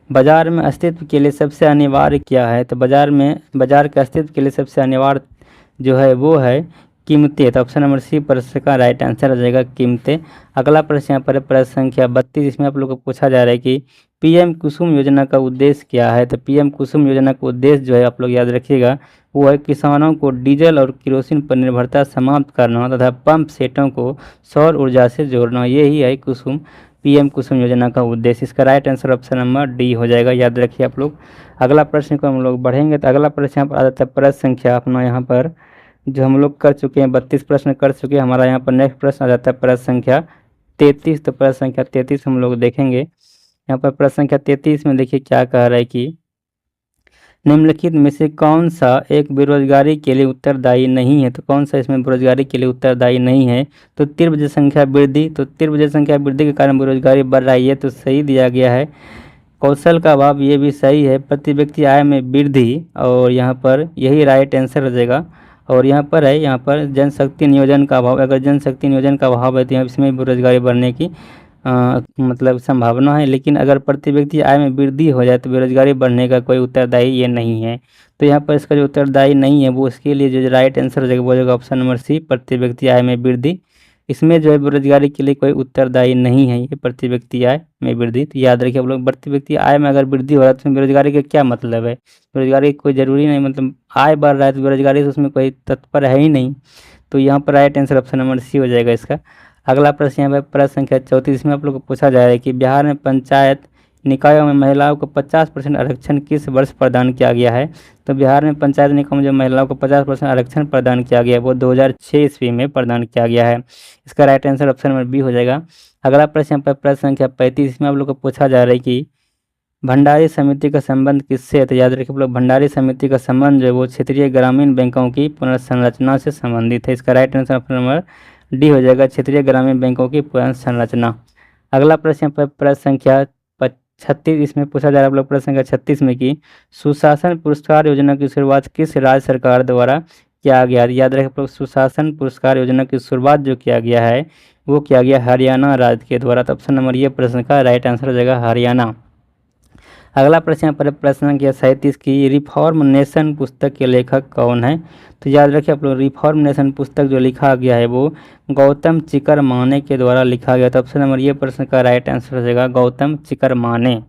बाजार में अस्तित्व के लिए सबसे अनिवार्य क्या है? तो बाजार के अस्तित्व के लिए सबसे अनिवार्य जो है वो है कीमतें। तो ऑप्शन नंबर सी प्रश्न का राइट आंसर हो जाएगा कीमतें। अगला प्रश्न यहाँ पर प्रश्न संख्या 32, इसमें आप लोग को पूछा जा रहा है कि PM कुसुम योजना का उद्देश्य क्या है? तो PM कुसुम योजना का उद्देश्य जो है आप लोग याद रखिएगा वो है किसानों को डीजल और केरोसिन पर निर्भरता समाप्त करना तथा पंप सेटों को सौर ऊर्जा से जोड़ना। यही है PM कुसुम योजना का उद्देश्य। इसका right answer option number D हो जाएगा, याद रखिए आप लोग। अगला प्रश्न को हम लोग बढ़ेंगे। तो अगला प्रश्न यहाँ पर आ जाता है प्रश्न संख्या अपना यहाँ पर जो हम लोग कर चुके हैं 32 प्रश्न कर चुके हैं। हमारा यहाँ पर नेक्स्ट प्रश्न आ जाता है प्रश्न संख्या 33। तो प्रश्न संख्या 33 हम लोग देखेंगे। यहाँ पर प्रश्न संख्या 33 में देखिए क्या कह रहा है कि निम्नलिखित में से कौन सा एक बेरोजगारी के लिए उत्तरदायी नहीं है? तो कौन सा इसमें बेरोजगारी के लिए उत्तरदायी नहीं है? तो तीव्र जनसंख्या वृद्धि। तो तीव्र जनसंख्या वृद्धि के कारण बेरोजगारी बढ़ रही है, तो सही दिया गया है। कौशल का अभाव, ये भी सही है। प्रति व्यक्ति आय में वृद्धि, और यहाँ पर यही राइट आंसर हो जाएगा। और यहाँ पर है, यहाँ पर जनशक्ति नियोजन का अभाव। अगर जनशक्ति नियोजन का अभाव है तो इसमें बेरोजगारी बढ़ने की मतलब संभावना है। लेकिन अगर प्रति व्यक्ति आय में वृद्धि हो जाए तो बेरोजगारी बढ़ने का कोई उत्तरदायी ये नहीं है। तो यहाँ पर इसका जो उत्तरदायी नहीं है वो इसके लिए जो राइट आंसर हो जाएगा वो हो जाएगा ऑप्शन नंबर सी प्रति व्यक्ति आय में वृद्धि। इसमें जो है बेरोजगारी के लिए कोई उत्तरदायी नहीं है ये प्रति व्यक्ति आय में वृद्धि। तो याद रखिए आप लोग, प्रति व्यक्ति आय में अगर वृद्धि हो रहा है तो उसमें बेरोजगारी का क्या मतलब है? बेरोजगारी कोई ज़रूरी नहीं, मतलब आय बढ़ रहा है तो बेरोजगारी से उसमें कोई तत्पर है ही नहीं। तो यहाँ पर right answer option number C हो जाएगा इसका। अगला प्रश्न यहाँ पर प्रश्न संख्या 34 में आप लोग को पूछा जा रहा है कि बिहार में पंचायत निकायों में महिलाओं को 50% आरक्षण किस वर्ष प्रदान किया गया है? तो बिहार में पंचायत निकायों में जो महिलाओं को 50% आरक्षण प्रदान किया गया है वो 2006 ईस्वी में प्रदान किया गया है। इसका right answer option number B हो जाएगा। अगला प्रश्न पर प्रश्न संख्या 35 में आप लोग को पूछा जा रहा है कि भंडारी समिति का संबंध किससे है? तो याद रखिए आप लोग, भंडारी समिति का संबंध जो है वो क्षेत्रीय ग्रामीण बैंकों की पुनर्संरचना से संबंधित है। इसका right answer option number D हो जाएगा, क्षेत्रीय ग्रामीण बैंकों की पुनर्संरचना। अगला प्रश्न पर प्रश्न संख्या 36, इसमें पूछा जा रहा है आप लोग प्रश्न संख्या 36 में कि सुशासन पुरस्कार योजना की शुरुआत किस राज्य सरकार द्वारा किया गया? याद रखें आप लोग, सुशासन पुरस्कार योजना की शुरुआत जो किया गया है वो किया गया हरियाणा राज्य के द्वारा। तो ऑप्शन नंबर ये प्रश्न का राइट आंसर हो जाएगा हरियाणा। अगला प्रश्न पर प्रश्न संख्या 37 की रिफॉर्म नेशन पुस्तक के लेखक कौन है? तो याद रखिए आप लोग, रिफॉर्म नेशन पुस्तक जो लिखा गया है वो गौतम चिकरमाने के द्वारा लिखा गया। तो ऑप्शन नंबर ये प्रश्न का राइट आंसर हो जाएगा गौतम चिकरमाने।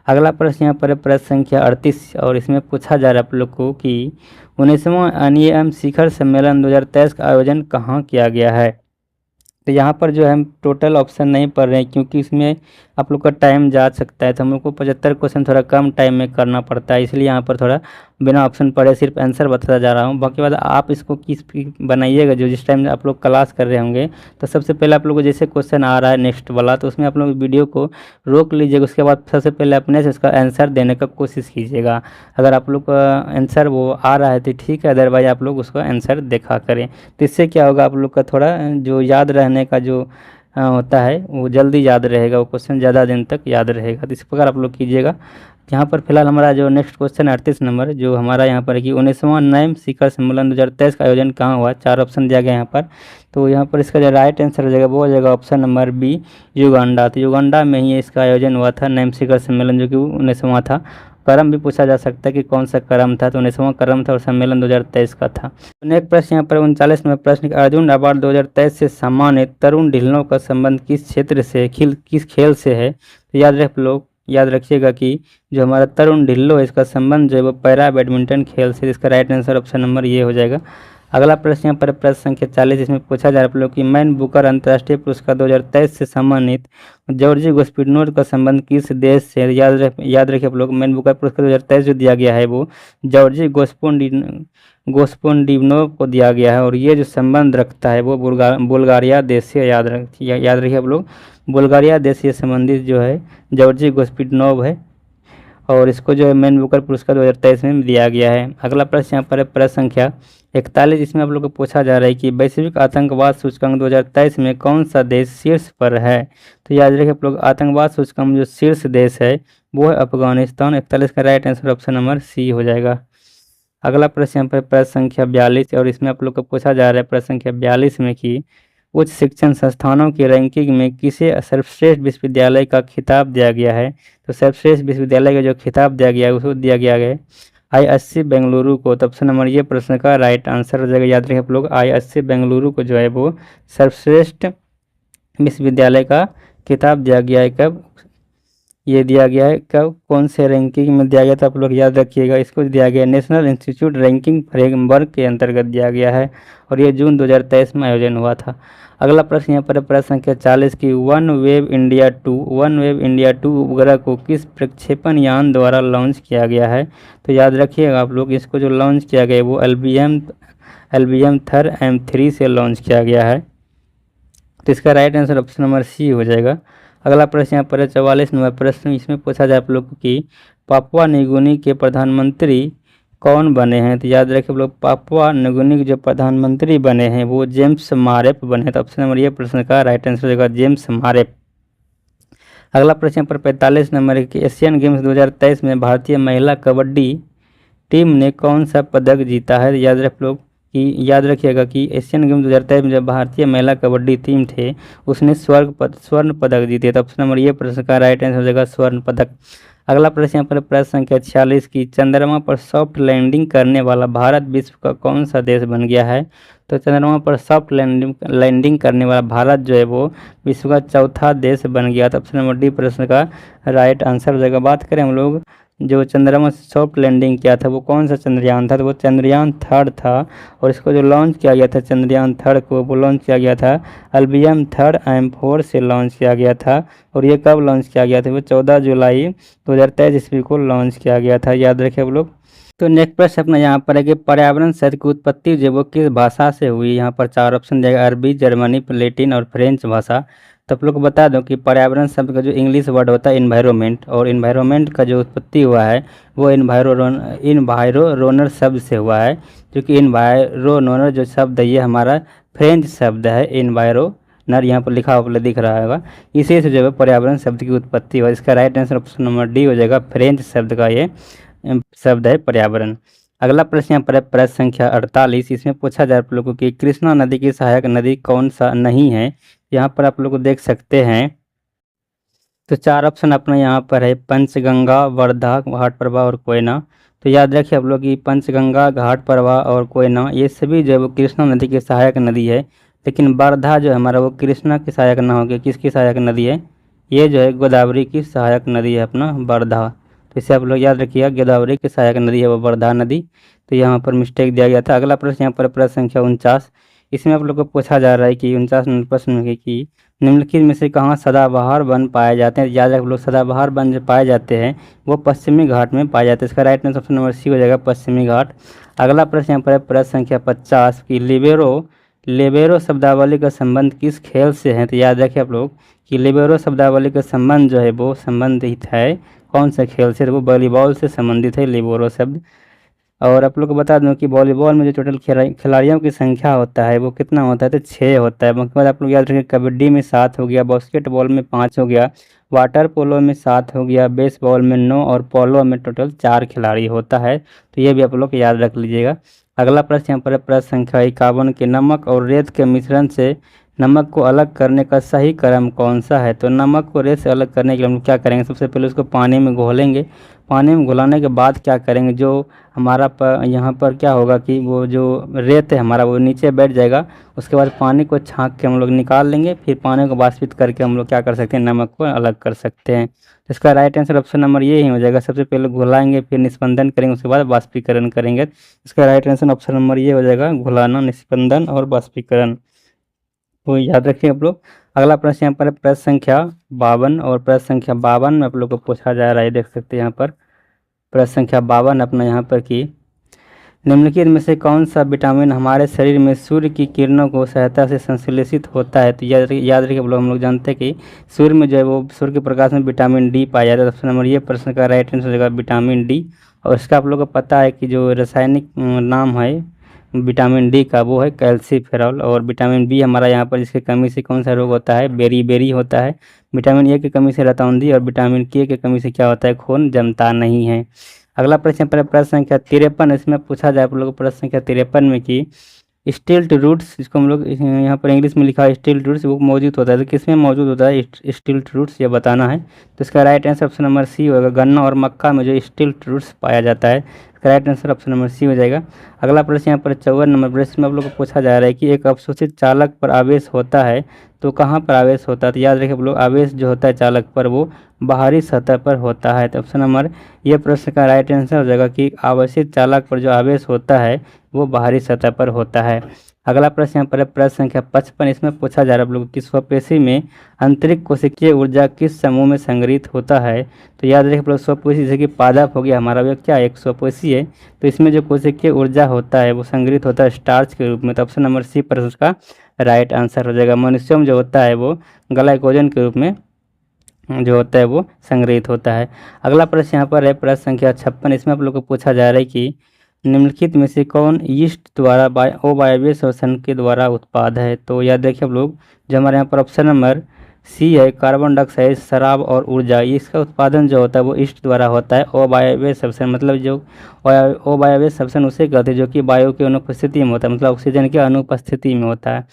अगला प्रश्न यहाँ पर प्रश्न संख्या 38, और इसमें पूछा जा रहा है आप लोग को कि 19वां NAM शिखर सम्मेलन 2023 का आयोजन कहाँ किया गया है? तो यहाँ पर जो है हम टोटल ऑप्शन नहीं पढ़ रहे हैं क्योंकि इसमें आप लोग का टाइम जा सकता है, तो हम लोग को 75 क्वेश्चन थोड़ा कम टाइम में करना पड़ता है, इसलिए यहाँ पर थोड़ा बिना ऑप्शन पढ़े सिर्फ आंसर बताता जा रहा हूँ। बाकी बात आप इसको किस बनाइएगा जो जिस टाइम आप लोग क्लास कर रहे होंगे, तो सबसे पहले आप लोग को जैसे क्वेश्चन आ रहा है नेक्स्ट वाला, तो उसमें आप लोग वीडियो को रोक लीजिएगा। उसके बाद सबसे पहले अपने से उसका आंसर देने का कोशिश कीजिएगा। अगर आप लोग का आंसर वो आ रहा है तो ठीक है, अदरवाइज आप लोग उसका आंसर देखा करें। तो इससे क्या होगा, आप लोग का थोड़ा जो याद रहने का जो होता है वो जल्दी याद रहेगा, वो क्वेश्चन ज़्यादा दिन तक याद रहेगा। तो इस प्रकार आप लोग कीजिएगा। यहाँ पर फिलहाल हमारा जो नेक्स्ट क्वेश्चन 38 नंबर जो हमारा यहाँ पर है कि 19वां NAM शिखर सम्मेलन 2023 का आयोजन कहाँ हुआ? 4 ऑप्शन दिया गया यहाँ पर। तो यहाँ पर इसका जो राइट आंसर हो जाएगा वो हो जाएगा ऑप्शन नंबर बी युगांडा। तो युगांडा में ही इसका आयोजन हुआ था NAM शिखर सम्मेलन जो कि 19वां था। क्रम भी पूछा जा सकता है कि कौन सा क्रम था, तो 19वां क्रम था और सम्मेलन 2023 का था। नेक्स्ट प्रश्न यहाँ पर 39 में प्रश्न, अर्जुन अवार्ड 2023 से सम्मानित तरुण ढिल्लों का संबंध किस क्षेत्र से किस खेल से है? तो याद रखिएगा कि जो हमारा तरुण ढिल्लो है इसका संबंध जो है वो पैरा बैडमिंटन खेल से। इसका राइट आंसर ऑप्शन नंबर ये हो जाएगा। अगला प्रश्न यहाँ पर प्रश्न संख्या 40, इसमें पूछा जा रहा है आप लोग कि मैन बुकर अंतर्राष्ट्रीय पुरस्कार 2023 से सम्मानित जॉर्जी गोस्पिनोव का संबंध किस देश से? याद रखिए आप लोग, मैन बुकर पुरस्कार 2023 जो दिया गया है वो जॉर्जी गोस्पोंडिनोव को दिया गया है, और ये जो संबंध रखता है वो बुल्गारिया देश से। याद रखिए आप लोग, बुल्गारिया देश से संबंधित जो है जॉर्जी गोस्पिनोव है, और इसको जो है मैन बुकर पुरस्कार 2023 में दिया गया है। अगला प्रश्न यहाँ पर है प्रश्न संख्या 41, इसमें आप लोग को पूछा जा रहा है कि वैश्विक आतंकवाद सूचकांक 2023 में कौन सा देश शीर्ष पर है? तो याद रखिए आप लोग, आतंकवाद सूचकांक में जो शीर्ष देश है वो है अफगानिस्तान। 41 का right answer option number C हो जाएगा। अगला प्रश्न यहाँ पर प्रश्न संख्या 42, और इसमें आप लोग को पूछा जा रहा है प्रश्न संख्या 42 में कि उच्च शिक्षण संस्थानों की रैंकिंग में किसे सर्वश्रेष्ठ विश्वविद्यालय का खिताब दिया गया है? तो सर्वश्रेष्ठ विश्वविद्यालय का जो खिताब दिया गया है उसको दिया गया है IISc बेंगलुरु को। तो ऑप्शन नंबर ये प्रश्न का राइट आंसर हो जाएगा। याद रखिए आप लोग, IISc बेंगलुरु को जो है वो सर्वश्रेष्ठ विश्वविद्यालय का खिताब दिया गया है। कब ये दिया गया है, कब, कौन से रैंकिंग में दिया गया था आप लोग याद रखिएगा। इसको दिया गया नेशनल इंस्टीट्यूट रैंकिंग फ्रेमवर्क के अंतर्गत दिया गया है, और ये जून 2023 में आयोजन हुआ था। अगला प्रश्न यहाँ पर प्रश्न संख्या 40 की वन वेव इंडिया 2 उपग्रह को किस प्रक्षेपण यान द्वारा लॉन्च किया गया है? तो याद रखिएगा आप लोग, इसको जो लॉन्च किया गया है वो LBM थर M3 से लॉन्च किया गया है। तो इसका right answer option number C हो जाएगा। अगला प्रश्न यहाँ पर 44 नंबर प्रश्न, इसमें पूछा जाए आप लोग कि पापुआ न्यूगिनी के प्रधानमंत्री कौन बने हैं? तो याद रखिए आप लोग, पापुआ न्यूगिनी के जो प्रधानमंत्री बने हैं वो जेम्स मारेप बने हैं। तो ऑप्शन नंबर ये प्रश्न का राइट आंसर हो जाएगा जेम्स मारेप। अगला प्रश्न यहाँ पर 45 नंबर कि एशियन गेम्स 2023 में भारतीय महिला कबड्डी टीम ने कौन सा पदक जीता है? याद रखिएगा कि एशियन गेम्स 2023 में जब भारतीय महिला कबड्डी टीम थे उसने स्वर्ण पदक जीते। तो ऑप्शन नंबर ये प्रश्न का राइट आंसर हो जाएगा स्वर्ण पदक। अगला प्रश्न यहाँ पर प्रश्न संख्या 46 की चंद्रमा पर सॉफ्ट लैंडिंग करने वाला भारत विश्व का कौन सा देश बन गया है? तो चंद्रमा पर सॉफ्ट लैंडिंग करने वाला भारत जो है वो विश्व का चौथा देश बन गया। तो ऑप्शन नंबर डी प्रश्न का राइट आंसर हो जाएगा। बात करें हम लोग जो चंद्रमा से सॉफ्ट लैंडिंग किया था वो कौन सा चंद्रयान था? तो वो चंद्रयान 3 था, और इसको जो लॉन्च किया गया था चंद्रयान 3 को वो लॉन्च किया गया था LBM 3 M4 से लॉन्च किया गया था। और ये कब लॉन्च किया गया था? वो 14 जुलाई 2023 ईस्वी को लॉन्च किया गया था। याद रखें आप लोग। तो नेक्स्ट प्रश्न अपना यहाँ पर है कि पर्यावरण शब्द की उत्पत्ति जो वो किस भाषा से हुई? यहाँ पर 4 ऑप्शन देगा, अरबी, जर्मनी, लैटिन और फ्रेंच भाषा। तो आप लोग को बता दो कि पर्यावरण शब्द का जो इंग्लिश वर्ड होता है इन्वायरमेंट, और इन्वायरमेंट का जो उत्पत्ति हुआ है वो इन्वायरोनर शब्द से हुआ है, जो कि इन्वायरोनर जो शब्द है ये हमारा फ्रेंच शब्द है। इन्वायरोनर यहाँ पर लिखा हुआ दिख रहा होगा, इसी से जो है पर्यावरण शब्द की उत्पत्ति हुआ। इसका right answer option number D हो जाएगा, फ्रेंच शब्द का ये शब्द है पर्यावरण। अगला प्रश्न यहाँ पर है प्रश्न संख्या 48, इसमें पूछा जाए आप लोगों की कृष्णा नदी की सहायक नदी कौन सा नहीं है? यहाँ पर आप लोग देख सकते हैं। तो 4 ऑप्शन अपना यहाँ पर है पंचगंगा, वर्धा, घाट प्रवाह और कोयना। तो याद रखिए आप लोग कि पंचगंगा, घाट प्रवाह और कोयना ये सभी जो है वो कृष्णा नदी की सहायक नदी है, लेकिन वर्धा जो है हमारा वो कृष्णा की सहायक ना होकर किसकी सहायक नदी है? ये जो है गोदावरी की सहायक नदी है अपना वर्धा। तो इसे आप लोग याद रखिएगा, गोदावरी की सहायक नदी है वो वर्धा नदी। तो यहाँ पर मिस्टेक दिया गया था। अगला प्रश्न यहाँ पर प्रश्न संख्या 49, इसमें आप लोग को पूछा जा रहा है कि 49 नंबर प्रश्न में कि निम्नलिखित में से कहाँ सदाबहार वन पाए जाते हैं? याद रख लोग, सदाबहार वन जो पाए जाते हैं वो पश्चिमी घाट में पाए जाते हैं। इसका right answer option number C हो जाएगा, पश्चिमी घाट। अगला प्रश्न यहाँ पर है प्रश्न संख्या 50 की लिबेरो शब्दावली का संबंध किस खेल से है? तो याद रखिए आप लोग कि लिबेरो शब्दावली का संबंध जो है वो संबंधित है कौन से खेल से? तो वो वॉलीबॉल से संबंधित है लिबेरो शब्द। और आप लोग को बता दूं कि वॉलीबॉल में जो टोटल खिलाड़ियों की संख्या होता है वो कितना होता है? तो 6 होता है। उसके बाद आप लोग याद रखें कबड्डी में 7 हो गया, बास्केटबॉल में 5 हो गया, वाटर पोलो में 7 हो गया, बेसबॉल में 9 और पोलो में टोटल 4 खिलाड़ी होता है। तो ये भी आप लोग याद रख लीजिएगा। अगला प्रश्न यहाँ पर प्रश्न संख्या 51 के नमक और रेत के मिश्रण से नमक को अलग करने का सही क्रम कौन सा है? तो नमक को रेत से अलग करने के लिए हम लोग क्या करेंगे, सबसे पहले उसको पानी में घोलेंगे। पानी में घुलाने के बाद क्या करेंगे, जो हमारा यहाँ पर क्या होगा कि वो जो रेत है हमारा वो नीचे बैठ जाएगा। उसके बाद पानी को छाँक के हम लोग निकाल लेंगे, फिर पानी को वाष्पित करके हम लोग क्या कर सकते हैं, नमक को अलग कर सकते हैं। तो इसका राइट आंसर ऑप्शन नंबर ये ही हो जाएगा। सबसे पहले घुलाएंगे, फिर निस्पंदन करेंगे, उसके बाद वाष्पीकरण करेंगे। इसका राइट आंसर ऑप्शन नंबर ये हो जाएगा, घुलाना, निस्पंदन और वाष्पीकरण। तो याद रखिए आप लोग। अगला प्रश्न यहाँ पर है प्रश्न संख्या 52, और प्रश्न संख्या 52 में आप लोग को पूछा जा रहा है, देख सकते हैं यहाँ पर प्रश्न संख्या 52 अपना यहाँ पर कि निम्नलिखित में से कौन सा विटामिन हमारे शरीर में सूर्य की किरणों को सहायता से संश्लेषित होता है? तो याद रखिए हम लोग जानते हैं कि सूर्य में जो है वो सूर्य के प्रकाश में विटामिन डी पाया जाता है। ऑप्शन नंबर ये प्रश्न का राइट आंसर हो जाएगा विटामिन डी। और इसका आप लोग को पता है कि जो रासायनिक नाम है विटामिन डी का वो है कैल्सीफेरॉल। और विटामिन बी हमारा यहाँ पर जिसकी कमी से कौन सा रोग होता है, बेरी होता है। विटामिन ए की कमी से रतौंधी, और विटामिन के की कमी से क्या होता है, खून जमता नहीं है। अगला प्रश्न पर प्रश्न संख्या 53, इसमें पूछा जाए आप लोग प्रश्न संख्या 53 में कि स्टिल्ट रूट्स, जिसको हम लोग यहाँ पर इंग्लिश में लिखा है स्टिल्ट रूट्स, वो मौजूद होता है। तो किसमें मौजूद होता है स्टिल्ट रूट्स, ये बताना है। तो इसका right answer option number C होगा, गन्ना और मक्का में जो स्टिल्ट रूट्स पाया जाता है। इसका right answer option number C हो जाएगा। अगला प्रश्न यहाँ पर 54 नंबर प्रश्न में आप लोग को पूछा जा रहा है कि एक अवशोषित चालक पर आवेश होता है तो कहाँ पर आवेश होता है? तो याद रखिए आप लोग, आवेश जो होता है चालक पर वो बाहरी सतह पर होता है। तो ऑप्शन नंबर ये प्रश्न का राइट आंसर हो जाएगा कि अवशोषित चालक पर जो आवेश होता है वो बाहरी सतह पर होता है। अगला प्रश्न यहाँ पर है प्रश्न संख्या 55, इसमें पूछा जा रहा है आप लोगों की स्वपेशी में आंतरिक कोशिकीय ऊर्जा किस समूह में संग्रहित होता है? तो याद रखिए आप लोग, स्वपेशी जैसे कि पादप हो गया हमारा, वो क्या एक स्वपेशी है। तो इसमें जो कोशिकीय ऊर्जा होता है वो संग्रहित होता है स्टार्च के रूप में। तो ऑप्शन नंबर सी प्रश्न का राइट आंसर हो जाएगा। मनुष्यों में जो होता है वो ग्लाइकोजन के रूप में जो होता है वो संग्रहित होता है। अगला प्रश्न यहाँ पर है प्रश्न संख्या 56, इसमें आप लोग को पूछा जा रहा है कि निम्नलिखित में से कौन यीस्ट द्वारा अवायवीय श्वसन के द्वारा उत्पाद है? तो याद देखिए आप लोग, जो हमारे यहाँ पर ऑप्शन नंबर सी है कार्बन डाइऑक्साइड, शराब और ऊर्जा, इसका उत्पादन जो होता है वो ईस्ट द्वारा होता है। अवायवीय श्वसन मतलब जो अवायवीय श्वसन उसे कहते हैं जो कि वायु की अनुपस्थिति में होता है, मतलब ऑक्सीजन की अनुपस्थिति में होता है।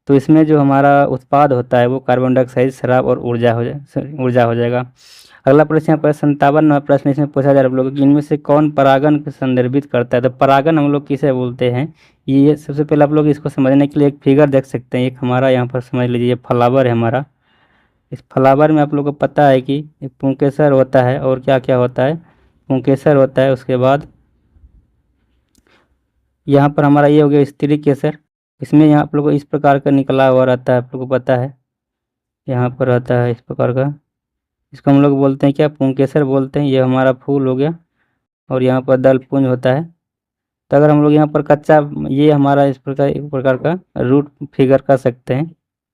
तो इसमें जो हमारा उत्पाद होता है वो कार्बन डाइऑक्साइड, शराब और ऊर्जा हो जाएगा। अगला प्रश्न यहाँ पर 57वां प्रश्न, इसमें पूछा जा रहा है आप लोगों कि इनमें से कौन परागन को संदर्भित करता है? तो परागन हम लोग किसे बोलते हैं, ये सबसे पहले आप लोग इसको समझने के लिए एक फिगर देख सकते हैं। एक हमारा यहाँ पर समझ लीजिए, ये फ्लावर है हमारा। इस फ्लावर में आप लोग को पता है कि एक पुंकेसर होता है और क्या क्या होता है, पुंकेसर होता है। उसके बाद यहाँ पर हमारा ये हो गया स्त्री केसर। इसमें यहाँ आप लोग को इस प्रकार का निकला हुआ रहता है, आप लोग को पता है यहाँ पर रहता है इस प्रकार का। इसको हम लोग बोलते हैं क्या, पुंकेसर बोलते हैं। ये हमारा फूल हो गया और यहाँ पर दल पुंज होता है। तो अगर हम लोग यहाँ पर कच्चा, ये हमारा इस प्रकार एक प्रकार का रूट फिगर कर सकते हैं,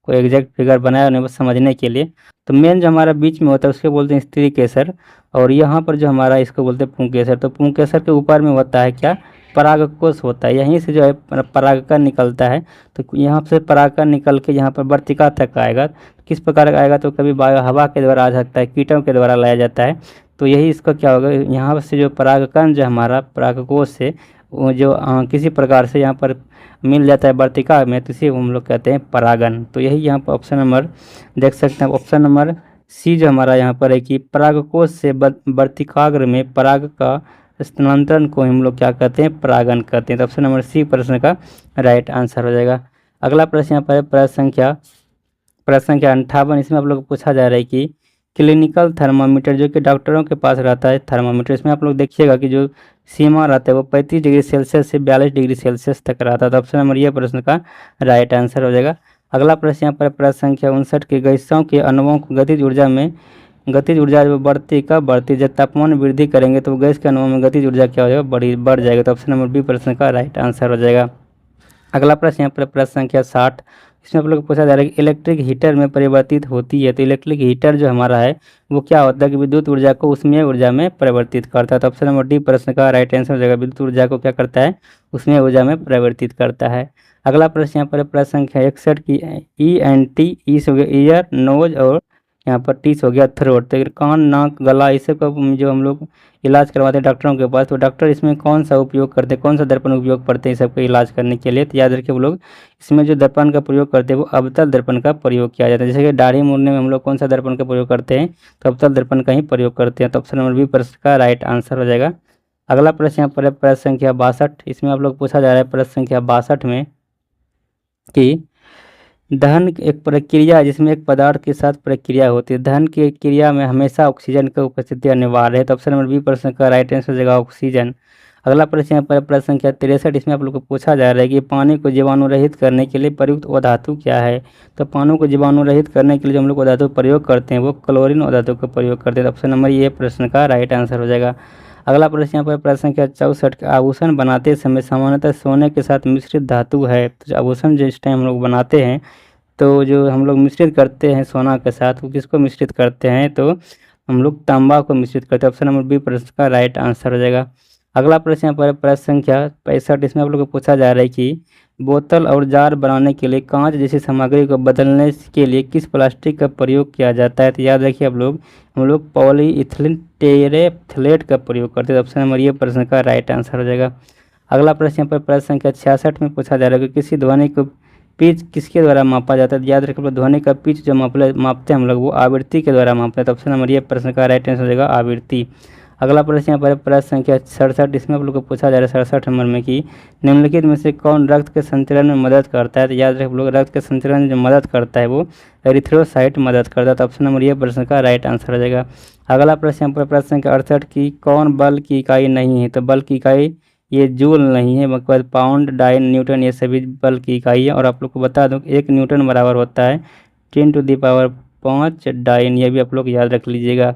कोई एग्जैक्ट फिगर बनाया नहीं बस समझने के लिए। तो मेन जो हमारा बीच में होता है उसको बोलते हैं स्त्री केसर, और यहाँ पर जो हमारा इसको बोलते हैं पुंकेसर। तो पुंकेसर के ऊपर में होता है क्या, परागकोश होता है, यहीं से जो है परागकण निकलता है। तो यहाँ से परागकण निकल के यहाँ पर वर्तिका तक आएगा। किस प्रकार का आएगा, तो कभी हवा के द्वारा आ सकता है, कीटों के द्वारा लाया जाता है। तो यही इसका क्या होगा, यहाँ से जो परागकण जो हमारा परागकोश से वो जो किसी प्रकार से यहाँ पर मिल जाता है वर्तिका में, तो इसे हम लोग कहते हैं परागन। तो यही यहाँ पर ऑप्शन नंबर देख सकते हैं, ऑप्शन नंबर सी जो हमारा यहाँ पर है कि परागकोश से वर्तिकाग्र में पराग का स्थानांतरण को हम लोग क्या कहते हैं, परागन कहते हैं। तो ऑप्शन नंबर सी प्रश्न का राइट आंसर हो जाएगा। अगला प्रश्न यहाँ पर है प्रश्न संख्या 58, इसमें आप लोग को पूछा जा रहा है कि क्लिनिकल थर्मामीटर जो कि डॉक्टरों के पास रहता है थर्मामीटर, इसमें आप लोग देखिएगा कि जो सीमा रहता है वो 35 डिग्री सेल्सियस से 42 डिग्री सेल्सियस तक रहता है। तो ऑप्शन नंबर ये प्रश्न का राइट आंसर हो जाएगा। अगला प्रश्न यहाँ पर प्रश्न संख्या 59 के गैसों के अणुओं को गतिज ऊर्जा जब बढ़ती कब बढ़ती, जब तापमान वृद्धि करेंगे तो गैस के अणुओं में गतिज ऊर्जा क्या हो जाएगा, बढ़ जाएगा। तो ऑप्शन नंबर बी प्रश्न का राइट आंसर हो जाएगा। अगला प्रश्न यहाँ पर प्रश्न संख्या 60, इसमें आप लोग को पूछा जा रहा है कि इलेक्ट्रिक हीटर में परिवर्तित होती है। तो इलेक्ट्रिक हीटर जो हमारा है वो क्या होता है कि विद्युत ऊर्जा को उसमें ऊर्जा में परिवर्तित करता है। तो ऑप्शन नंबर डी प्रश्न का राइट आंसर हो जाएगा, विद्युत ऊर्जा को क्या करता है, उसमें ऊर्जा में परिवर्तित करता है। अगला प्रश्न यहाँ पर प्रश्न संख्या 61 की ENT, ई से हो गया ईयर, नोज और यहाँ पर टीस हो गया थ्रोट। तो कान, नाक, गला, इस सब का जो हम लोग इलाज करवाते हैं डॉक्टरों के पास, तो डॉक्टर इसमें कौन सा उपयोग करते हैं, कौन सा दर्पण उपयोग करते हैं इस सबका इलाज करने के लिए। तो याद रखिए वो लोग इसमें जो दर्पण का प्रयोग करते हैं वो अवतल दर्पण का प्रयोग किया जाता है। जैसे कि दाढ़ी मुड़ने में हम लोग कौन सा दर्पण का प्रयोग करते हैं, तो अवतल दर्पण का ही प्रयोग करते हैं। तो ऑप्शन नंबर बी प्रश्न का राइट आंसर हो जाएगा। अगला प्रश्न यहाँ पर है प्रश्न संख्या 62। इसमें आप लोग पूछा जा रहा है प्रश्न संख्या 62 में कि दहन एक प्रक्रिया है जिसमें एक पदार्थ के साथ प्रक्रिया होती है। दहन की क्रिया में हमेशा ऑक्सीजन की उपस्थिति अनिवार्य है। तो ऑप्शन नंबर बी प्रश्न का राइट आंसर हो जाएगा ऑक्सीजन। अगला प्रश्न यहाँ पर प्रश्न संख्या 63। इसमें आप लोग को पूछा जा रहा है कि पानी को जीवाणु रहित करने के लिए प्रयुक्त अधातु क्या है। तो पानी को जीवाणु रहित करने के लिए जो हम लोग अधातु प्रयोग करते हैं वो क्लोरीन अधातु का प्रयोग करते हैं। तो ऑप्शन नंबर ये प्रश्न का राइट आंसर हो जाएगा। अगला प्रश्न यहाँ पर प्रश्न संख्या 64। आभूषण बनाते समय सामान्यतः सोने के साथ मिश्रित धातु है। तो आभूषण जिस टाइम हम लोग बनाते हैं तो जो हम लोग मिश्रित करते हैं सोना के साथ, वो किसको मिश्रित करते हैं, तो हम लोग तांबा को मिश्रित करते हैं। ऑप्शन नंबर बी प्रश्न का राइट आंसर हो जाएगा। अगला प्रश्न यहाँ पर प्रश्न संख्या 65। इसमें आप लोग को पूछा जा रहा है कि बोतल और जार बनाने के लिए कांच जैसी सामग्री को बदलने के लिए किस प्लास्टिक का प्रयोग किया जाता है। तो याद रखिए हम लोग पॉलीइथिलीन टेरेफ्थलेट का प्रयोग करते हैं। ऑप्शन नंबर ये प्रश्न का राइट आंसर हो जाएगा। अगला प्रश्न यहाँ पर प्रश्न संख्या 66 में पूछा जा रहा है कि किसी ध्वनि को पिच किसके द्वारा मापा जाता है। याद रखिए ध्वनि का पिच जो मापते हैं हम लोग वो आवृत्ति के द्वारा मापते हैं। तो ऑप्शन नंबर ये प्रश्न का राइट आंसर हो जाएगा आवृत्ति। अगला प्रश्न यहाँ पर प्रश्न संख्या 67। इसमें आप लोग को पूछा जा रहा है 67 नंबर में कि निम्नलिखित में से कौन रक्त के संचलन में मदद करता है। तो याद रखिए आप लोग रक्त के संचलन में जो मदद करता है वो एरिथ्रोसाइट मदद करता है। तो ऑप्शन नंबर ये प्रश्न का राइट आंसर हो जाएगा। अगला प्रश्न यहाँ पर प्रश्न संख्या 68 की कौन बल की इकाई नहीं है। तो बल की इकाई ये जूल नहीं है, उसके बाद पाउंड, डाइन, न्यूटन ये सभी बल की इकाई है। और आप लोग को बता दूं कि 1 न्यूटन बराबर होता है 10⁵ डाइन। ये भी आप लोग याद रख लीजिएगा।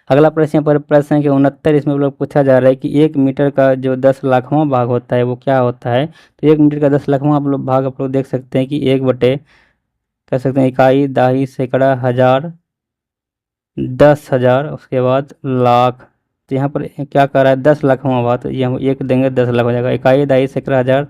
अगला प्रश्न पर प्रश्न संख्या 69। इसमें आप लोग पूछा जा रहा है कि 1 मीटर का जो 10 लाखवां भाग होता है वो क्या होता है। तो 1 मीटर का 10 लाखवां आप लोग भाग आप लोग देख सकते हैं कि 1 बटे कह सकते हैं इकाई, दाही, सैकड़ा, हजार, 10,000, उसके बाद लाख। तो यहाँ पर क्या कर रहा है 10 लाखवां भाग, तो ये हम 1 देंगे 10 लाख हो जाएगा। इकाई, दाही, सैकड़ा, हजार,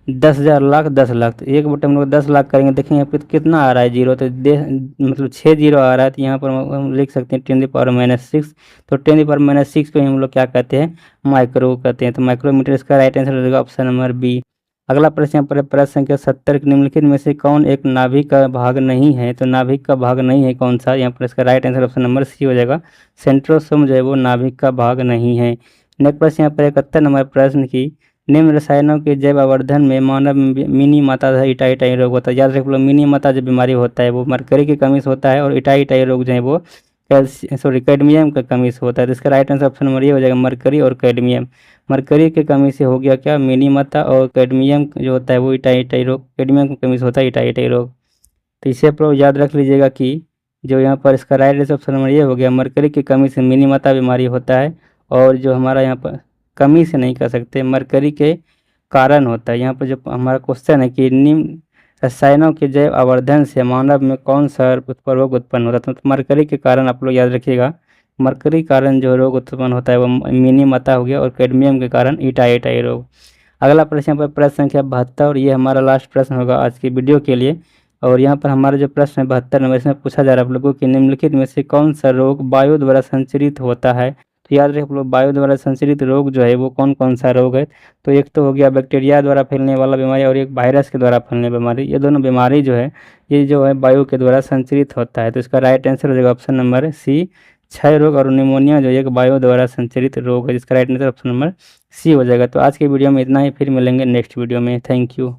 10,000, लाख, 10 लाख। तो 1 बटे हम लोग 10 लाख करेंगे, देखेंगे यहाँ पे कितना आ रहा है जीरो, तो मतलब 6 जीरो आ रहा है। तो यहाँ पर हम लिख सकते हैं 10⁻⁻6। तो 10⁻⁻6 को हम लोग क्या कहते हैं, माइक्रो कहते हैं। तो माइक्रोमीटर इसका राइट आंसर हो जाएगा ऑप्शन नंबर बी। अगला प्रश्न यहाँ पर प्रश्न संख्या 70। निम्नलिखित में से कौन एक नाभिक का भाग नहीं है। तो नाभिक का भाग नहीं है कौन सा, यहाँ पर इसका right answer option number C हो जाएगा। सेंट्रोसोम जो है वो नाभिक का भाग नहीं है। नेक्स्ट प्रश्न यहाँ पर 71 नंबर प्रश्न की निम्न रसायनों के जैव आवर्धन में मानव मिनी माता तथा इटाई रोग होता है। याद रखिए मिनी माता जो बीमारी होता है वो मरकरी की कमी से होता है, और इटाई रोग जो है वो कैडमियम का कमी से होता है। तो इसका राइट आंसर ऑप्शन नंबर ये हो जाएगा मरकरी और कैडमियम। मरकरी की कमी से हो गया क्या, मिनी माता, और कैडमियम जो होता है वो इटाई रोग, कैडमियम की कमी से होता है इटाई रोग। तो इसे आप लोग याद रख लीजिएगा कि जो यहाँ पर इसका राइट आंसर ऑप्शन नंबर ये हो गया मरकरी की कमी से मिनी माता बीमारी होता है, और जो हमारा यहाँ पर कमी से नहीं कर सकते, मरकरी के कारण होता है। यहाँ पर जो हमारा क्वेश्चन है कि निम्न रसायनों के जैव आवर्धन से मानव में कौन सा रोग उत्पन्न होता है। तो मरकरी के कारण आप लोग याद रखिएगा, मरकरी कारण जो रोग उत्पन्न होता है वो मिनी माता हो गया, और कैडमियम के कारण इटाई रोग। अगला प्रश्न पर प्रश्न संख्या 72, और ये हमारा लास्ट प्रश्न होगा आज की वीडियो के लिए। और यहाँ पर हमारा जो प्रश्न है 72 नंबर, इसमें पूछा जा रहा है आप लोगों कि निम्नलिखित में से कौन सा रोग वायु द्वारा संचरित होता है। तो याद रखिए आप लोग वायु द्वारा संचरित रोग जो है वो कौन कौन सा रोग है। तो एक तो हो गया बैक्टीरिया द्वारा फैलने वाला बीमारी, और एक वायरस के द्वारा फैलने बीमारी। ये दोनों बीमारी जो है ये जो है वायु के द्वारा संचरित होता है। तो इसका राइट आंसर हो जाएगा ऑप्शन नंबर सी, क्षय रोग और निमोनिया जो एक वायु द्वारा संचरित रोग है, जिसका right answer option number C हो जाएगा। तो आज की वीडियो में इतना ही, फिर मिलेंगे नेक्स्ट वीडियो में। Thank you.